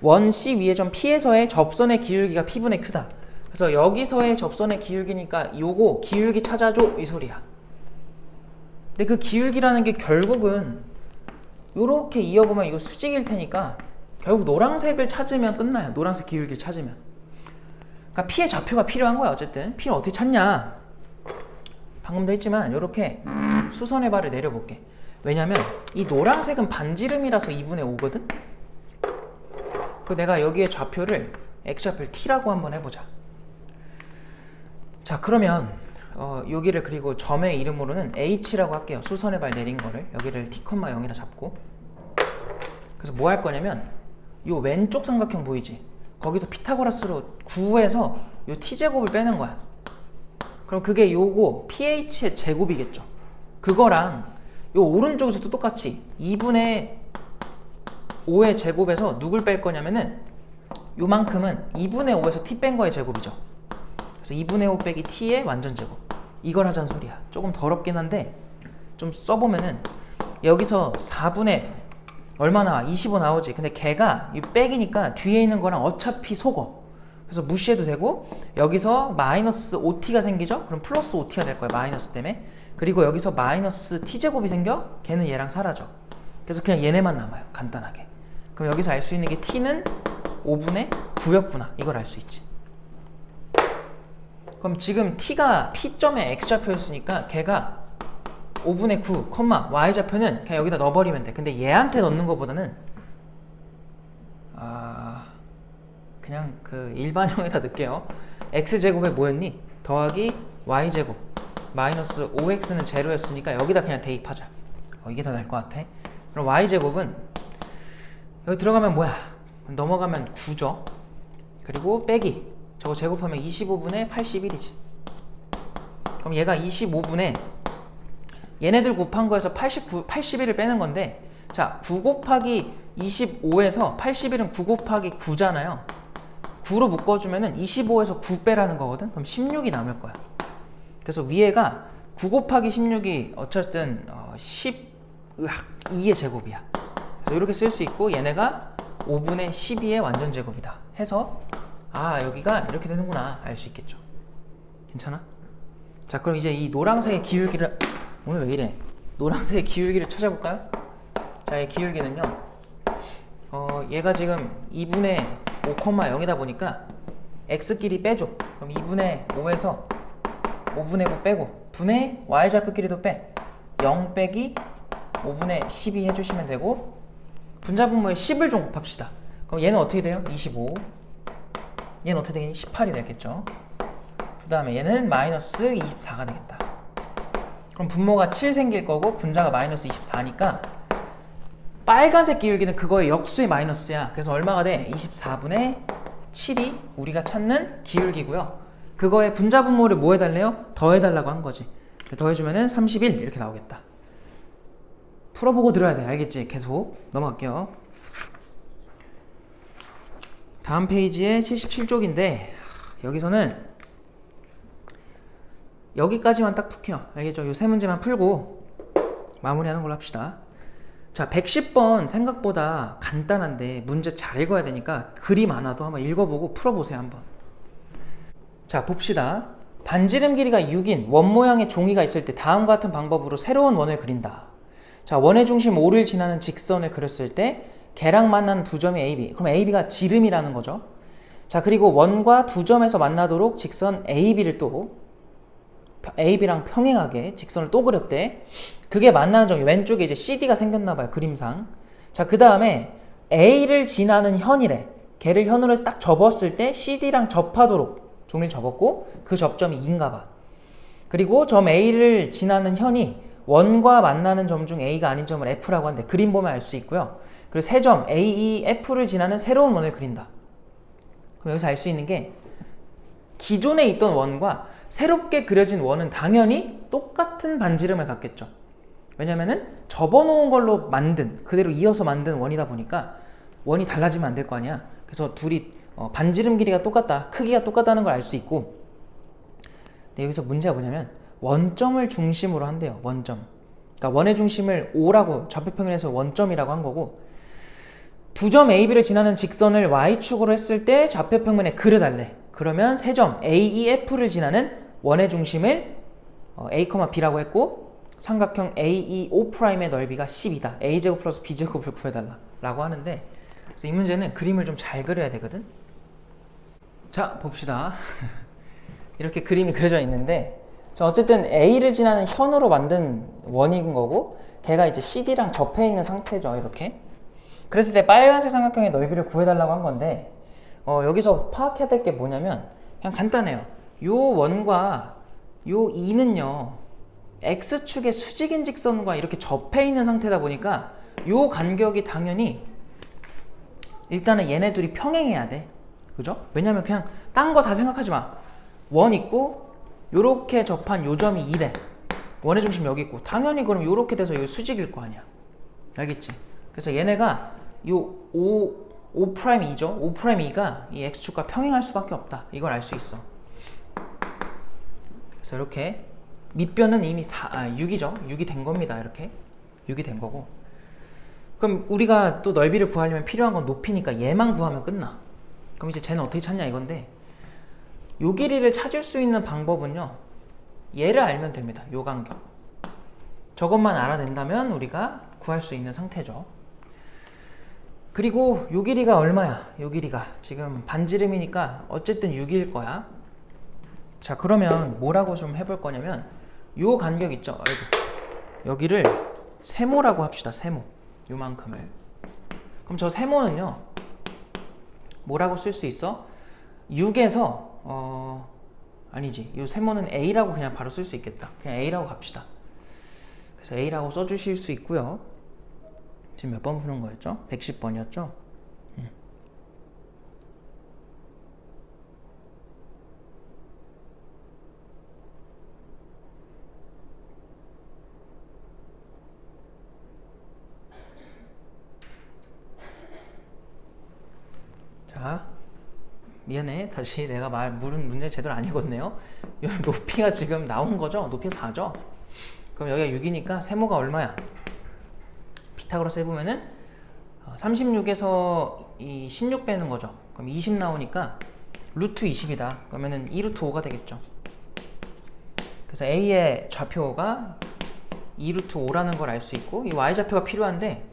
원 C 위에 점 P에서의 접선의 기울기가 P분의 Q다. 그래서 여기서의 접선의 기울기니까 요거 기울기 찾아줘 이 소리야. 근데 그 기울기라는 게 결국은 요렇게 이어보면 이거 수직일 테니까 결국 노란색을 찾으면 끝나요. 노란색 기울기를 찾으면. 그러니까 P의 좌표가 필요한 거야. 어쨌든 P를 어떻게 찾냐, 방금도 했지만 요렇게 수선의 발을 내려볼게. 왜냐면 이 노란색은 반지름이라서 2분의 5거든. 그 내가 여기에 좌표를 X좌표를 T라고 한번 해보자. 자, 그러면 여기를 그리고 점의 이름으로는 H라고 할게요. 수선의 발 내린 거를 여기를 T,0이라 잡고. 그래서 뭐 할 거냐면 요 왼쪽 삼각형 보이지? 거기서 피타고라스로 구해서 요 T제곱을 빼는 거야. 그럼 그게 요거 PH의 제곱이겠죠. 그거랑 요 오른쪽에서도 똑같이 2분의 5의 제곱에서 누굴 뺄 거냐면은 요만큼은 2분의 5에서 T 뺀 거의 제곱이죠. 그래서 2분의 5 빼기 T의 완전 제곱. 이걸 하자는 소리야. 조금 더럽긴 한데 좀 써보면은 여기서 4분의 얼마 나와? 25 나오지. 근데 걔가 이 빼기니까 뒤에 있는 거랑 어차피 속어. 그래서 무시해도 되고, 여기서 마이너스 5t가 생기죠? 그럼 플러스 5t가 될 거야. 마이너스 때문에. 그리고 여기서 마이너스 t제곱이 생겨? 걔는 얘랑 사라져. 그래서 그냥 얘네만 남아요. 간단하게. 그럼 여기서 알 수 있는 게 t는 5분의 9였구나. 이걸 알 수 있지. 그럼 지금 t가 p점의 x좌표였으니까 걔가 5분의 9, y좌표는 그냥 여기다 넣어버리면 돼. 근데 얘한테 넣는 것보다는 그냥 그 일반형에다 넣을게요. x제곱에 뭐였니? 더하기 y제곱 마이너스 5x는 제로였으니까 여기다 그냥 대입하자. 이게 더 나을 것 같아. 그럼 y제곱은 여기 들어가면 뭐야? 넘어가면 9죠. 그리고 빼기 저거 제곱하면 25분의 81이지. 그럼 얘가 25분의 얘네들 곱한 거에서 81을 빼는 건데, 자, 9 곱하기 25에서 81은 9 곱하기 9잖아요. 9로 묶어주면은 25에서 9 빼라는 거거든. 그럼 16이 남을 거야. 그래서 위에가 9 곱하기 16이 어쨌든 12의 제곱이야. 그래서 이렇게 쓸 수 있고, 얘네가 5분의 12의 완전 제곱이다 해서 여기가 이렇게 되는구나 알 수 있겠죠. 괜찮아? 자, 그럼 이제 이 노란색의 기울기를, 오늘 왜 이래? 노란색의 기울기를 찾아볼까요? 자, 이 기울기는요, 얘가 지금 2분의 5,0이다 보니까 x끼리 빼줘. 그럼 2분의 5에서 5분의 9 빼고 분의 y좌표끼리도 빼. 0 빼기 5분의 12 해주시면 되고, 분자분모에 10을 좀 곱합시다. 그럼 얘는 어떻게 돼요? 25. 얘는 어떻게 되겠니? 18이 되겠죠. 그 다음에 얘는 마이너스 24가 되겠다. 그럼 분모가 7 생길 거고 분자가 마이너스 24니까 빨간색 기울기는 그거의 역수의 마이너스야. 그래서 얼마가 돼? 24분의 7이 우리가 찾는 기울기고요. 그거의 분자 분모를 뭐 해달래요? 더해달라고 한 거지. 더해주면은 31 이렇게 나오겠다. 풀어보고 들어야 돼. 알겠지? 계속 넘어갈게요. 다음 페이지에 77쪽인데 여기서는 여기까지만 딱 푹해요. 알겠죠? 요 세 문제만 풀고 마무리하는 걸로 합시다. 자, 110번 생각보다 간단한데 문제 잘 읽어야 되니까 그림 하나도 한번 읽어보고 풀어보세요. 한번. 자, 봅시다. 반지름 길이가 6인 원 모양의 종이가 있을 때 다음과 같은 방법으로 새로운 원을 그린다. 자, 원의 중심 5를 지나는 직선을 그렸을 때 걔랑 만나는 두 점이 AB. 그럼 AB가 지름이라는 거죠. 자, 그리고 원과 두 점에서 만나도록 직선 AB를 또 AB랑 평행하게 직선을 또 그렸대. 그게 만나는 점이 왼쪽에 이제 CD가 생겼나봐요. 그림상. 자, 그 다음에 A를 지나는 현이래. 걔를 현으로 딱 접었을 때 CD랑 접하도록 종이를 접었고 그 접점이 2인가봐. 그리고 점 A를 지나는 현이 원과 만나는 점 중 A가 아닌 점을 F라고 하는데 그림 보면 알 수 있고요. 그리고 세 점 A, E, F를 지나는 새로운 원을 그린다. 그럼 여기서 알 수 있는 게 기존에 있던 원과 새롭게 그려진 원은 당연히 똑같은 반지름을 갖겠죠. 왜냐면은 접어놓은 걸로 만든, 그대로 이어서 만든 원이다 보니까 원이 달라지면 안 될 거 아니야. 그래서 둘이 반지름 길이가 똑같다, 크기가 똑같다는 걸 알 수 있고. 근데 여기서 문제가 뭐냐면 원점을 중심으로 한대요. 원점. 그러니까 원의 중심을 O라고 좌표평면에서 원점이라고 한 거고, 두 점 A, B를 지나는 직선을 Y축으로 했을 때 좌표평면에 그려달래. 그러면 세 점 A, E, F를 지나는 원의 중심을 A, B라고 했고 삼각형 AEO'의 넓이가 10이다. A제곱 플러스 B제곱을 구해달라 라고 하는데, 그래서 이 문제는 그림을 좀 잘 그려야 되거든. 자, 봅시다. 이렇게 그림이 그려져 있는데, 자, 어쨌든 A를 지나는 현으로 만든 원인 거고, 걔가 이제 CD랑 접해 있는 상태죠. 이렇게. 그랬을 때 빨간색 삼각형의 넓이를 구해달라고 한 건데, 여기서 파악해야 될 게 뭐냐면 그냥 간단해요. 요 원과 요 2는요 X축의 수직인 직선과 이렇게 접해 있는 상태다 보니까 요 간격이 당연히 일단은 얘네 둘이 평행해야 돼. 그죠? 왜냐면 그냥 딴 거 다 생각하지 마. 원 있고 요렇게 접한 요 점이 2래. 원의 중심 여기 있고 당연히 그럼 요렇게 돼서 요 수직일 거 아니야. 알겠지? 그래서 얘네가 요 5'2죠? 5'2가 이 X축과 평행할 수밖에 없다. 이걸 알 수 있어. 그래서 이렇게 밑변은 이미 6이죠? 6이 된 겁니다. 이렇게 6이 된 거고, 그럼 우리가 또 넓이를 구하려면 필요한 건 높이니까 얘만 구하면 끝나. 그럼 이제 쟤는 어떻게 찾냐 이건데, 요 길이를 찾을 수 있는 방법은요 얘를 알면 됩니다. 요 간격. 저것만 알아낸다면 우리가 구할 수 있는 상태죠. 그리고 요 길이가 얼마야? 요 길이가 지금 반지름이니까 어쨌든 6일 거야. 자, 그러면 뭐라고 좀 해볼 거냐면 요 간격 있죠? 아이고. 여기를 세모라고 합시다. 세모. 요만큼을. 그럼 저 세모는요 뭐라고 쓸 수 있어? 6에서 아니지. 요 세모는 A라고 그냥 바로 쓸 수 있겠다. 그냥 A라고 갑시다. 그래서 A라고 써주실 수 있고요. 지금 몇 번 푸는 거였죠? 110번이었죠? 자, 미안해. 다시 내가 물은 문제 제대로 안 읽었네요. 여기 높이가 지금 나온 거죠? 높이가 4죠? 그럼 여기가 6이니까 세모가 얼마야? 피타고라스 해보면은 36에서 이 16 빼는 거죠. 그럼 20 나오니까 루트 20이다. 그러면은 2루트 5가 되겠죠. 그래서 A의 좌표가 2루트 5라는 걸 알 수 있고, 이 Y좌표가 필요한데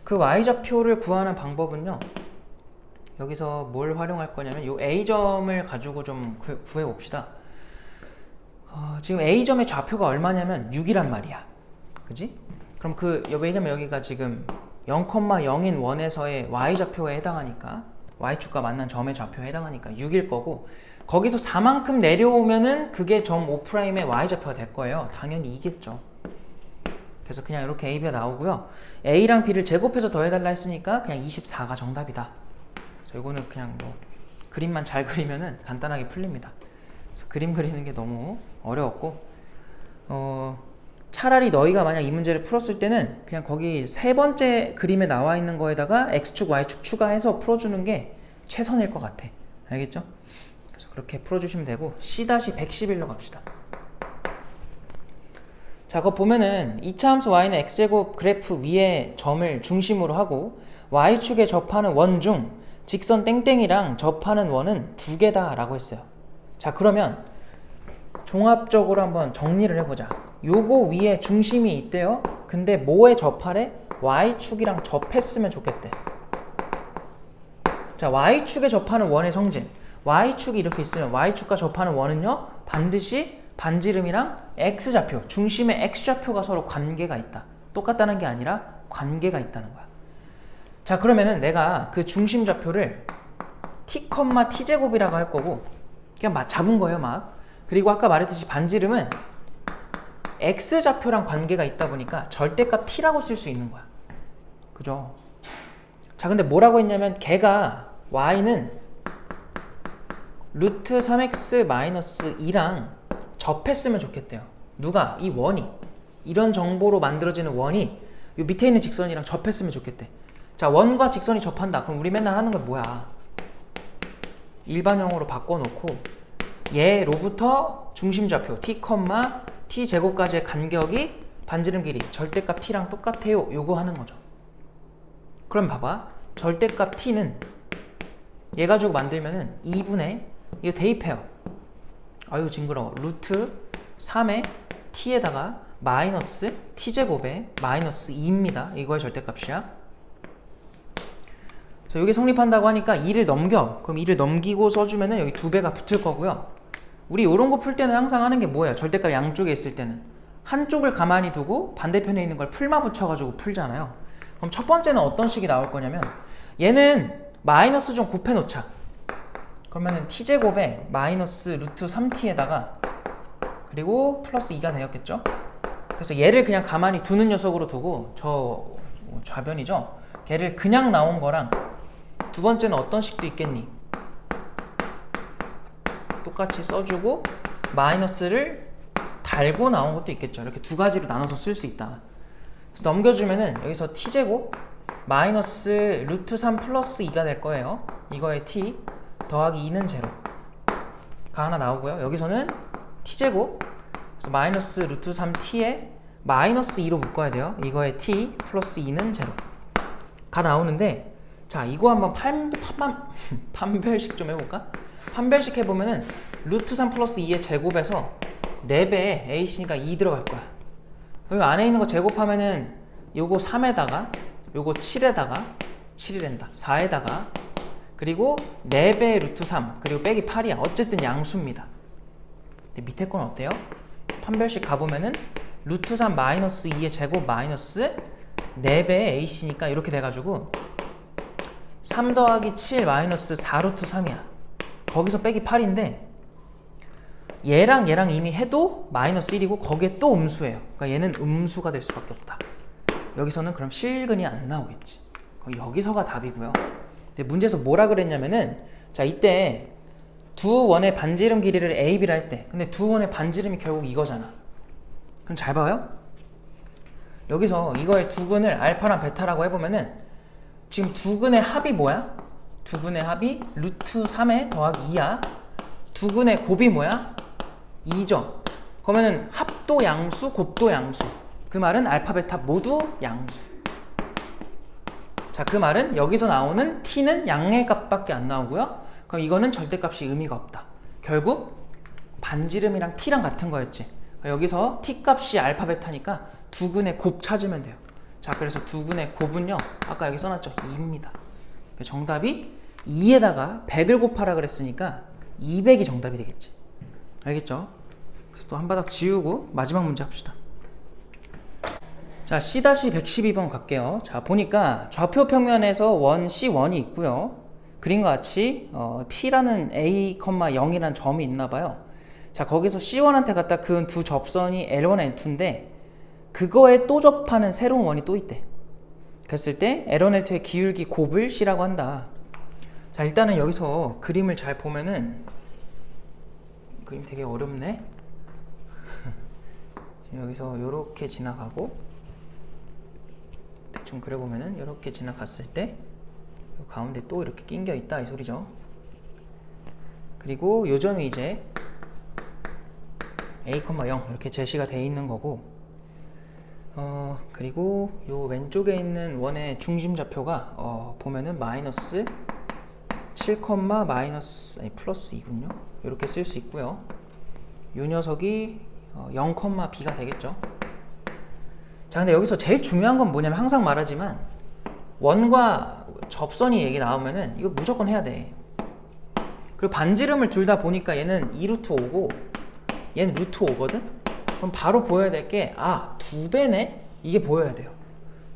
그 Y좌표를 구하는 방법은요 여기서 뭘 활용할 거냐면 요 A점을 가지고 좀 구해 봅시다. 지금 A점의 좌표가 얼마냐면 6이란 말이야. 그지? 그럼 왜냐면 여기가 지금 0,0인 원에서의 Y좌표에 해당하니까, Y축과 만난 점의 좌표에 해당하니까 6일 거고, 거기서 4만큼 내려오면은 그게 점 5'의 Y좌표가 될 거예요. 당연히 이겠죠. 그래서 그냥 이렇게 A, B가 나오고요. A랑 B를 제곱해서 더해달라 했으니까 그냥 24가 정답이다. 그래서 이거는 그냥 뭐 그림만 잘 그리면은 간단하게 풀립니다. 그래서 그림 그리는 게 너무 어려웠고, 차라리 너희가 만약 이 문제를 풀었을 때는 그냥 거기 세 번째 그림에 나와 있는 거에다가 X축, Y축 추가해서 풀어주는 게 최선일 것 같아. 알겠죠? 그래서 그렇게 풀어주시면 되고, C-111로 갑시다. 자, 그거 보면은 2차 함수 y는 x제곱 그래프 위에 점을 중심으로 하고 y축에 접하는 원 중 직선 땡땡이랑 접하는 원은 2개다 라고 했어요. 자, 그러면 종합적으로 한번 정리를 해보자. 요거 위에 중심이 있대요. 근데 뭐에 접하래? y축이랑 접했으면 좋겠대. 자, y축에 접하는 원의 성질, y축이 이렇게 있으면 y축과 접하는 원은요 반드시 반지름이랑 x좌표, 중심의 x좌표가 서로 관계가 있다. 똑같다는 게 아니라 관계가 있다는 거야. 자, 그러면은 내가 그 중심 좌표를 t, t제곱이라고 할 거고, 그냥 막 잡은 거예요, 막. 그리고 아까 말했듯이 반지름은 x좌표랑 관계가 있다 보니까 절대값 t라고 쓸 수 있는 거야. 그죠? 자, 근데 뭐라고 했냐면 걔가 y는 루트 3x-2랑 접했으면 좋겠대요. 누가? 이 원이. 이런 정보로 만들어지는 원이 요 밑에 있는 직선이랑 접했으면 좋겠대. 자, 원과 직선이 접한다. 그럼 우리 맨날 하는 건 뭐야? 일반형으로 바꿔놓고 얘로부터 중심좌표 t, t제곱까지의 간격이 반지름 길이 절대값 t랑 똑같아요. 요거 하는 거죠. 그럼 봐봐. 절대값 t는 얘 가지고 만들면은 2분의 이거 대입해요. 아유 징그러워. 루트 3의 t에다가 마이너스 t제곱에 마이너스 2입니다. 이거의 절대값이야. 자, 여기 성립한다고 하니까 2를 넘겨. 그럼 2를 넘기고 써주면은 여기 2배가 붙을 거고요. 우리 이런 거 풀 때는 항상 하는 게 뭐예요? 절대값 양쪽에 있을 때는 한쪽을 가만히 두고 반대편에 있는 걸 풀마 붙여가지고 풀잖아요. 그럼 첫 번째는 어떤 식이 나올 거냐면 얘는 마이너스 좀 곱해 놓자. 그러면은 t제곱에 마이너스 루트 3t에다가 그리고 플러스 2가 되었겠죠? 그래서 얘를 그냥 가만히 두는 녀석으로 두고 저 좌변이죠? 걔를 그냥 나온 거랑 두 번째는 어떤 식도 있겠니? 똑같이 써주고 마이너스를 달고 나온 것도 있겠죠. 이렇게 두 가지로 나눠서 쓸 수 있다. 그래서 넘겨주면은 여기서 t제곱 마이너스 루트 3 플러스 2가 될 거예요. 이거의 t 더하기 2는 제로가 하나 나오고요. 여기서는 t제곱 그래서 마이너스 루트 3t에 마이너스 2로 묶어야 돼요. 이거의 t 플러스 2는 제로가 나오는데 자 이거 한번 판별식 좀 해볼까? 판별식 해보면은 루트 3 플러스 2의 제곱에서 4배에 a씨니까 2 들어갈 거야. 여기 안에 있는 거 제곱하면은 요거 3에다가 요거 7에다가 7이 된다. 4에다가 그리고 4배 루트 3 그리고 빼기 8이야. 어쨌든 양수입니다. 근데 밑에 건 어때요? 판별식 가보면은 루트 3 마이너스 2의 제곱 마이너스 4배의 a씨니까 이렇게 돼가지고 3 더하기 7 마이너스 4 루트 3이야. 거기서 빼기 8인데 얘랑 얘랑 이미 해도 마이너스 1이고 거기에 또 음수예요. 그러니까 얘는 음수가 될 수밖에 없다. 여기서는 그럼 실근이 안 나오겠지. 여기서가 답이고요. 근데 문제에서 뭐라 그랬냐면은 자 이때 두 원의 반지름 길이를 a, b를 할 때 근데 두 원의 반지름이 결국 이거잖아. 그럼 잘 봐요. 여기서 이거의 두 근을 알파랑 베타라고 해보면은 지금 두 근의 합이 뭐야? 두 근의 합이 루트 3에 더하기 2야. 두 근의 곱이 뭐야? 2죠. 그러면은 합도 양수, 곱도 양수. 그 말은 알파, 베타 모두 양수. 자, 그 말은 여기서 나오는 t는 양의 값밖에 안 나오고요. 그럼 이거는 절대값이 의미가 없다. 결국 반지름이랑 t랑 같은 거였지. 여기서 t 값이 알파, 베타니까 두 근의 곱 찾으면 돼요. 자, 그래서 두 근의 곱은요. 아까 여기 써놨죠? 2입니다. 정답이 2에다가 100을 곱하라 그랬으니까 200이 정답이 되겠지. 알겠죠? 그래서 또 한 바닥 지우고 마지막 문제 합시다. 자, C-112번 갈게요. 자, 보니까 좌표 평면에서 원 C1이 있고요. 그림과 같이 P라는 A, 0이라는 점이 있나 봐요. 자, 거기서 C1한테 갖다 그은 두 접선이 L1, L2인데 그거에 또 접하는 새로운 원이 또 있대. 그랬을 때 L1, L2의 기울기 곱을 C라고 한다. 자, 일단은 여기서 그림을 잘 보면은 그림 되게 어렵네. 여기서 요렇게 지나가고 대충 그려보면은 요렇게 지나갔을 때 가운데 또 이렇게 낑겨 있다 이 소리죠. 그리고 요 점이 이제 a, 0 이렇게 제시가 돼 있는 거고 그리고 요 왼쪽에 있는 원의 중심 좌표가 보면은 마이너스 7, 마이너스 플러스 2군요. 이렇게 쓸 수 있고요. 요 녀석이 0, b가 되겠죠. 자, 근데 여기서 제일 중요한 건 뭐냐면 항상 말하지만 원과 접선이 얘기 나오면은 이거 무조건 해야 돼. 그리고 반지름을 둘 다 보니까 얘는 2루트 5고 얘는 루트 5거든? 그럼 바로 보여야 될 게 아, 2배네? 이게 보여야 돼요.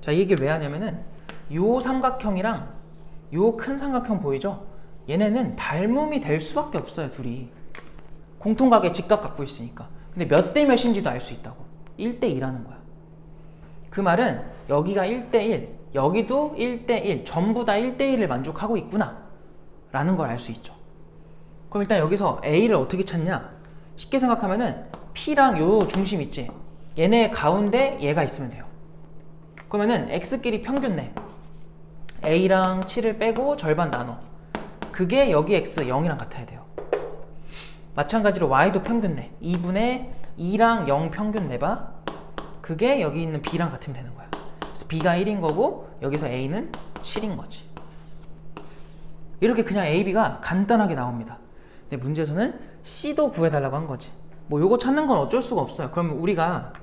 자, 이 얘기를 왜 하냐면은 요 삼각형이랑 요 큰 삼각형 보이죠? 얘네는 닮음이 될 수밖에 없어요, 둘이. 공통각의 직각 갖고 있으니까. 근데 몇 대 몇인지도 알 수 있다고. 1대2라는 거야. 그 말은 여기가 1대1, 여기도 1대1, 전부 다 1대1을 만족하고 있구나 라는 걸 알 수 있죠. 그럼 일단 여기서 A를 어떻게 찾냐? 쉽게 생각하면은 P랑 요 중심 있지? 얘네 가운데 얘가 있으면 돼요. 그러면은 X끼리 평균 내. A랑 7을 빼고 절반 나눠. 그게 여기 X 0이랑 같아야 돼요. 마찬가지로 Y도 평균 내. 2분의 2랑 0 평균 내봐. 그게 여기 있는 B랑 같으면 되는 거야. 그래서 B가 1인 거고 여기서 A는 7인 거지. 이렇게 그냥 A, B가 간단하게 나옵니다. 근데 문제에서는 C도 구해달라고 한 거지. 뭐 요거 찾는 건 어쩔 수가 없어요. 그러면 우리가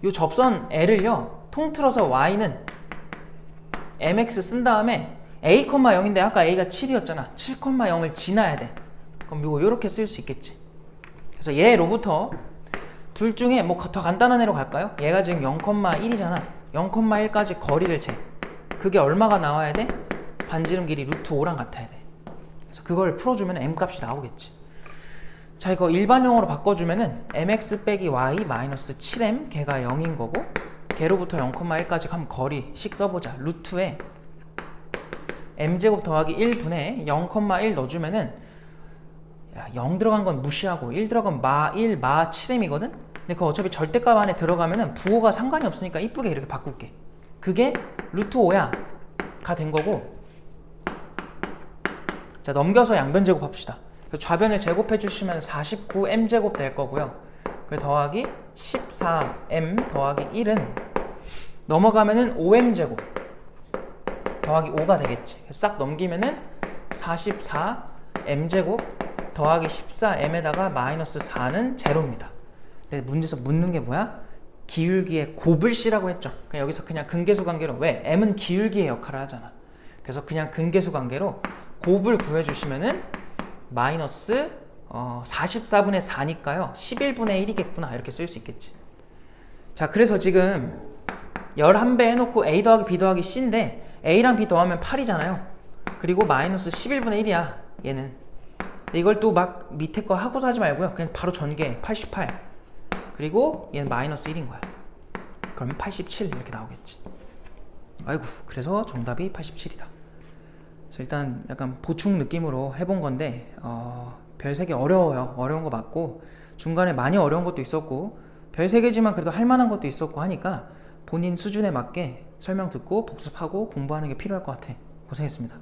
요 접선 L을요 통틀어서 Y는 mx 쓴 다음에 a, 0인데 아까 a가 7이었잖아. 7,0을 지나야 돼. 그럼 이거 요렇게 쓸 수 있겠지. 그래서 얘로부터 둘 중에 뭐 더 간단한 애로 갈까요? 얘가 지금 0,1이잖아. 0,1까지 거리를 재. 그게 얼마가 나와야 돼? 반지름 길이 루트 5랑 같아야 돼. 그래서 그걸 풀어주면 m 값이 나오겠지. 자, 이거 일반 용어로 바꿔주면은 mx 빼기 y 마이너스 7m 걔가 0인 거고, 걔로부터 0,1까지 하면 거리씩 써보자. 루트에 m제곱 더하기 1분의 0,1 넣어주면은, 야, 0 들어간 건 무시하고 1 들어간 마 1, 마 7m이거든? 근데 그거 어차피 절대값 안에 들어가면은 부호가 상관이 없으니까 이쁘게 이렇게 바꿀게. 그게 루트 5야 가 된 거고. 자, 넘겨서 양변 제곱합시다. 좌변을 제곱해 주시면 49m제곱 될 거고요. 그 더하기 14m 더하기 1은 넘어가면은 5m제곱 더하기 5가 되겠지. 싹 넘기면은 44m제곱 더하기 14m에다가 마이너스 4는 제로입니다. 근데 문제에서 묻는 게 뭐야? 기울기의 곱을 C라고 했죠. 그냥 여기서 그냥 근계수 관계로, 왜? m은 기울기의 역할을 하잖아. 그래서 그냥 근계수 관계로 곱을 구해주시면은 마이너스 44분의 4니까요 11분의 1이겠구나 이렇게 쓸 수 있겠지. 자, 그래서 지금 11배 해놓고 a 더하기 b 더하기 c인데 a랑 b 더하면 8이잖아요. 그리고 마이너스 11분의 1이야 얘는. 근데 이걸 또 막 밑에 거 하고서 하지 말고요. 그냥 바로 전개 88. 그리고 얘는 마이너스 1인 거야. 그러면 87 이렇게 나오겠지. 아이고, 그래서 정답이 87이다. 그래서 일단 약간 보충 느낌으로 해본 건데 별 3개 어려워요. 어려운 거 맞고 중간에 많이 어려운 것도 있었고 별 3개지만 그래도 할 만한 것도 있었고 하니까 본인 수준에 맞게 설명 듣고 복습하고 공부하는 게 필요할 것 같아. 고생했습니다.